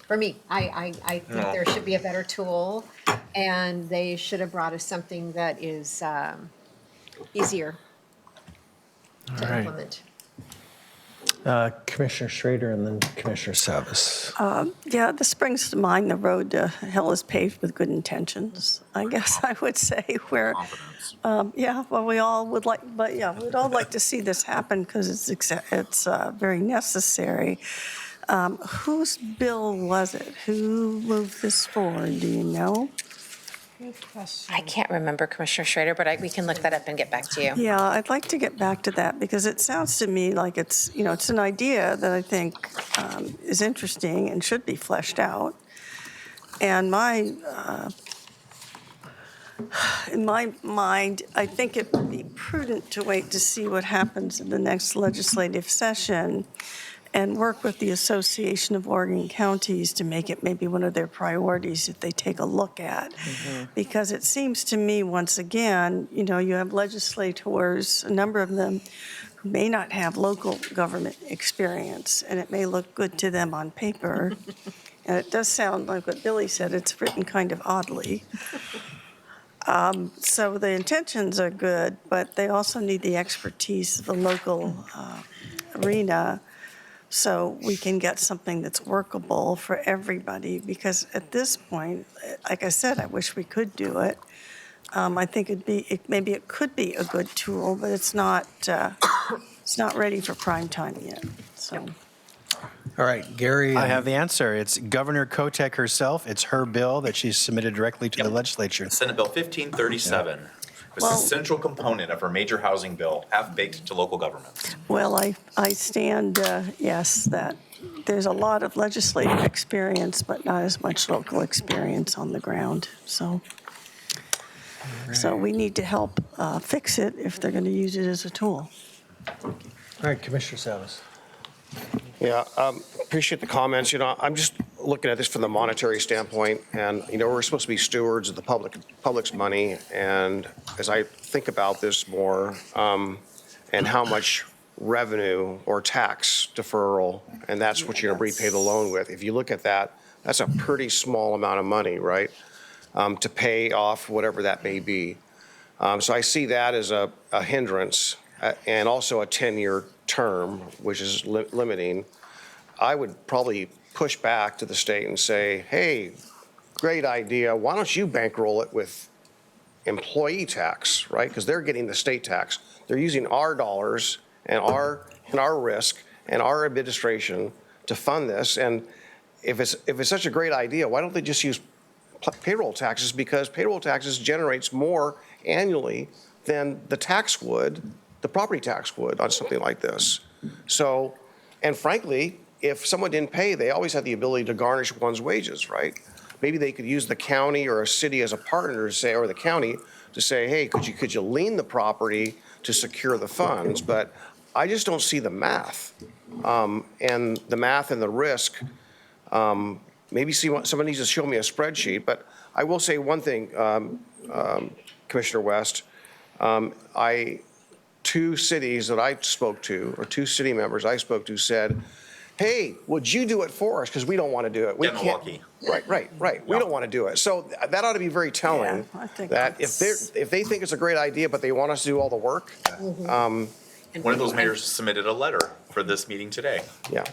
For me, I think there should be a better tool, and they should have brought us something that is easier to right. implement. Commissioner Schrader and then Commissioner Savas. Yeah, this brings to mind the road to hell is paved with good intentions, I guess I would say, where, well, we all would like, we'd all like to see this happen because it's very necessary. Whose bill was it? Who moved this forward? Do you know? Good question. I can't remember, Commissioner Schrader, but we can look that up and get back to you. Yeah, I'd like to get back to that because it sounds to me like it's an idea that I think is interesting and should be fleshed out. And in my mind, I think it would be prudent to wait to see what happens in the next legislative session and work with the Association of Oregon Counties to make it maybe one of their priorities that they take a look at. Mm-hmm. Because it seems to me, once again, you have legislators, a number of them, who may not have local government experience, and it may look good to them on paper. And it does sound like what Billy said, it's written kind of oddly. So the intentions are good, but they also need the expertise of the local arena, so we can get something that's workable for everybody. Because at this point, like I said, I wish we could do it. I think maybe it could be a good tool, but it's not ready for prime time yet, so. All right, Gary. I have the answer. It's Governor Kotek herself. It's her bill that she submitted directly to the legislature. Senate Bill 1537 was Well- the central component of her major housing bill, half-baked to local governments. Well, I stand, yes, that there's a lot of legislative experience, but not as much local experience on the ground, so. So we need to help fix it if they're going to use it as a tool. All right, Commissioner Savas. Yeah, appreciate the comments. I'm just looking at this from the monetary standpoint, and, we're supposed to be stewards of the public's money, and as I think about this more, and how much revenue or tax deferral, and that's what you're going to repay the loan with. If you look at that, that's a pretty small amount of money, right, to pay off whatever that may be. So I see that as a hindrance, and also a 10-year term, which is limiting. I would probably push back to the state and say, hey, great idea. Why don't you bankroll it with employee tax, right? Because they're getting the state tax. They're using our dollars and our risk and our administration to fund this. And if it's such a great idea, why don't they just use payroll taxes? Because payroll taxes generates more annually than the tax would, the property tax would on something like this. So, and frankly, if someone didn't pay, they always had the ability to garnish one's wages, right? Maybe they could use the county or a city as a partner to say, or the county to say, hey, could you lien the property to secure the funds? But I just don't see the math, and the math and the risk. Maybe someone needs to show me a spreadsheet. But I will say one thing, Commissioner West. Two cities that I spoke to, or two city members I spoke to, said, hey, would you do it for us? Because we don't want to do it. We Yeah, can't. Milwaukee. Right. We don't want to do it. So that ought to be very telling, Yeah, I think that that's- if they think it's a great idea, but they want us to do all the work, One of those mayors submitted a letter for this meeting today. yeah.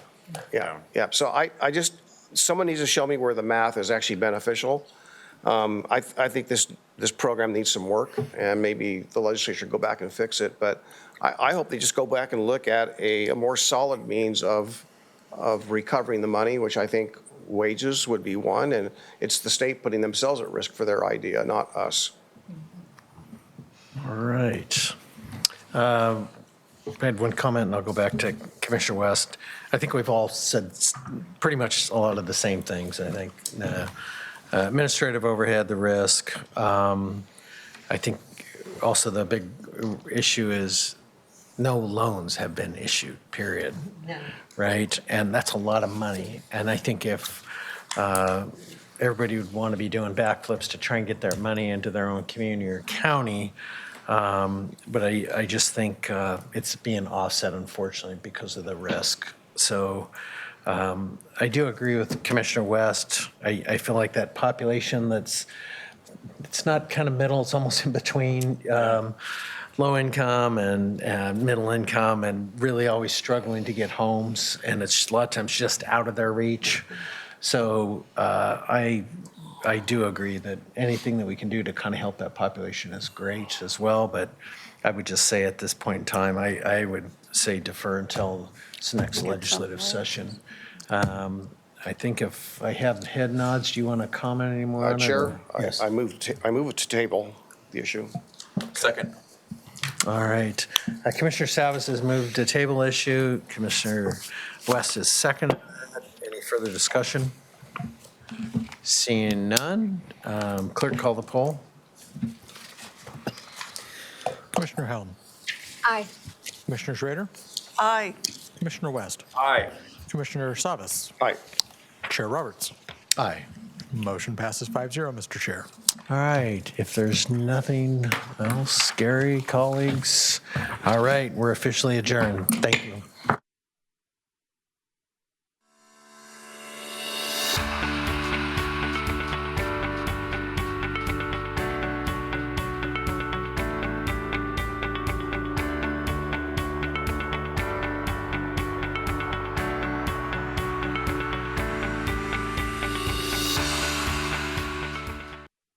So I just, someone needs to show me where the math is actually beneficial. I think this program needs some work, and maybe the legislature go back and fix it. But I hope they just go back and look at a more solid means of recovering the money, which I think wages would be one, and it's the state putting themselves at risk for their idea, not us. All right. I had one comment, and I'll go back to Commissioner West. I think we've all said pretty much a lot of the same things, I think. Administrative overhead, the risk. I think also the big issue is no loans have been issued, period. No. Right? And that's a lot of money. And I think if everybody would want to be doing backflips to try and get their money into their own community or county, but I just think it's being offset, unfortunately, because of the risk. So I do agree with Commissioner West. I feel like that population it's not kind of middle, it's almost in between low income and middle income, and really always struggling to get homes. And it's a lot of times just out of their reach. So I do agree that anything that we can do to kind of help that population is great as well. But I would just say at this point in time, I would say defer until this next legislative session. I think if I have head nods, do you want to comment anymore on it? Chair, Yes. I move to table the issue. Second. All right. Commissioner Savas has moved to table issue. Commissioner West is second. Any further discussion? Seeing none, clerk call the poll. Commissioner Helm, Aye. Commissioner Schrader, Aye. Commissioner West, Aye. Commissioner Savas, Aye. Chair Roberts. Aye. Motion passes 5-0, Mr. Chair. All right. If there's nothing else, scary colleagues. All right. We're officially adjourned. Thank you.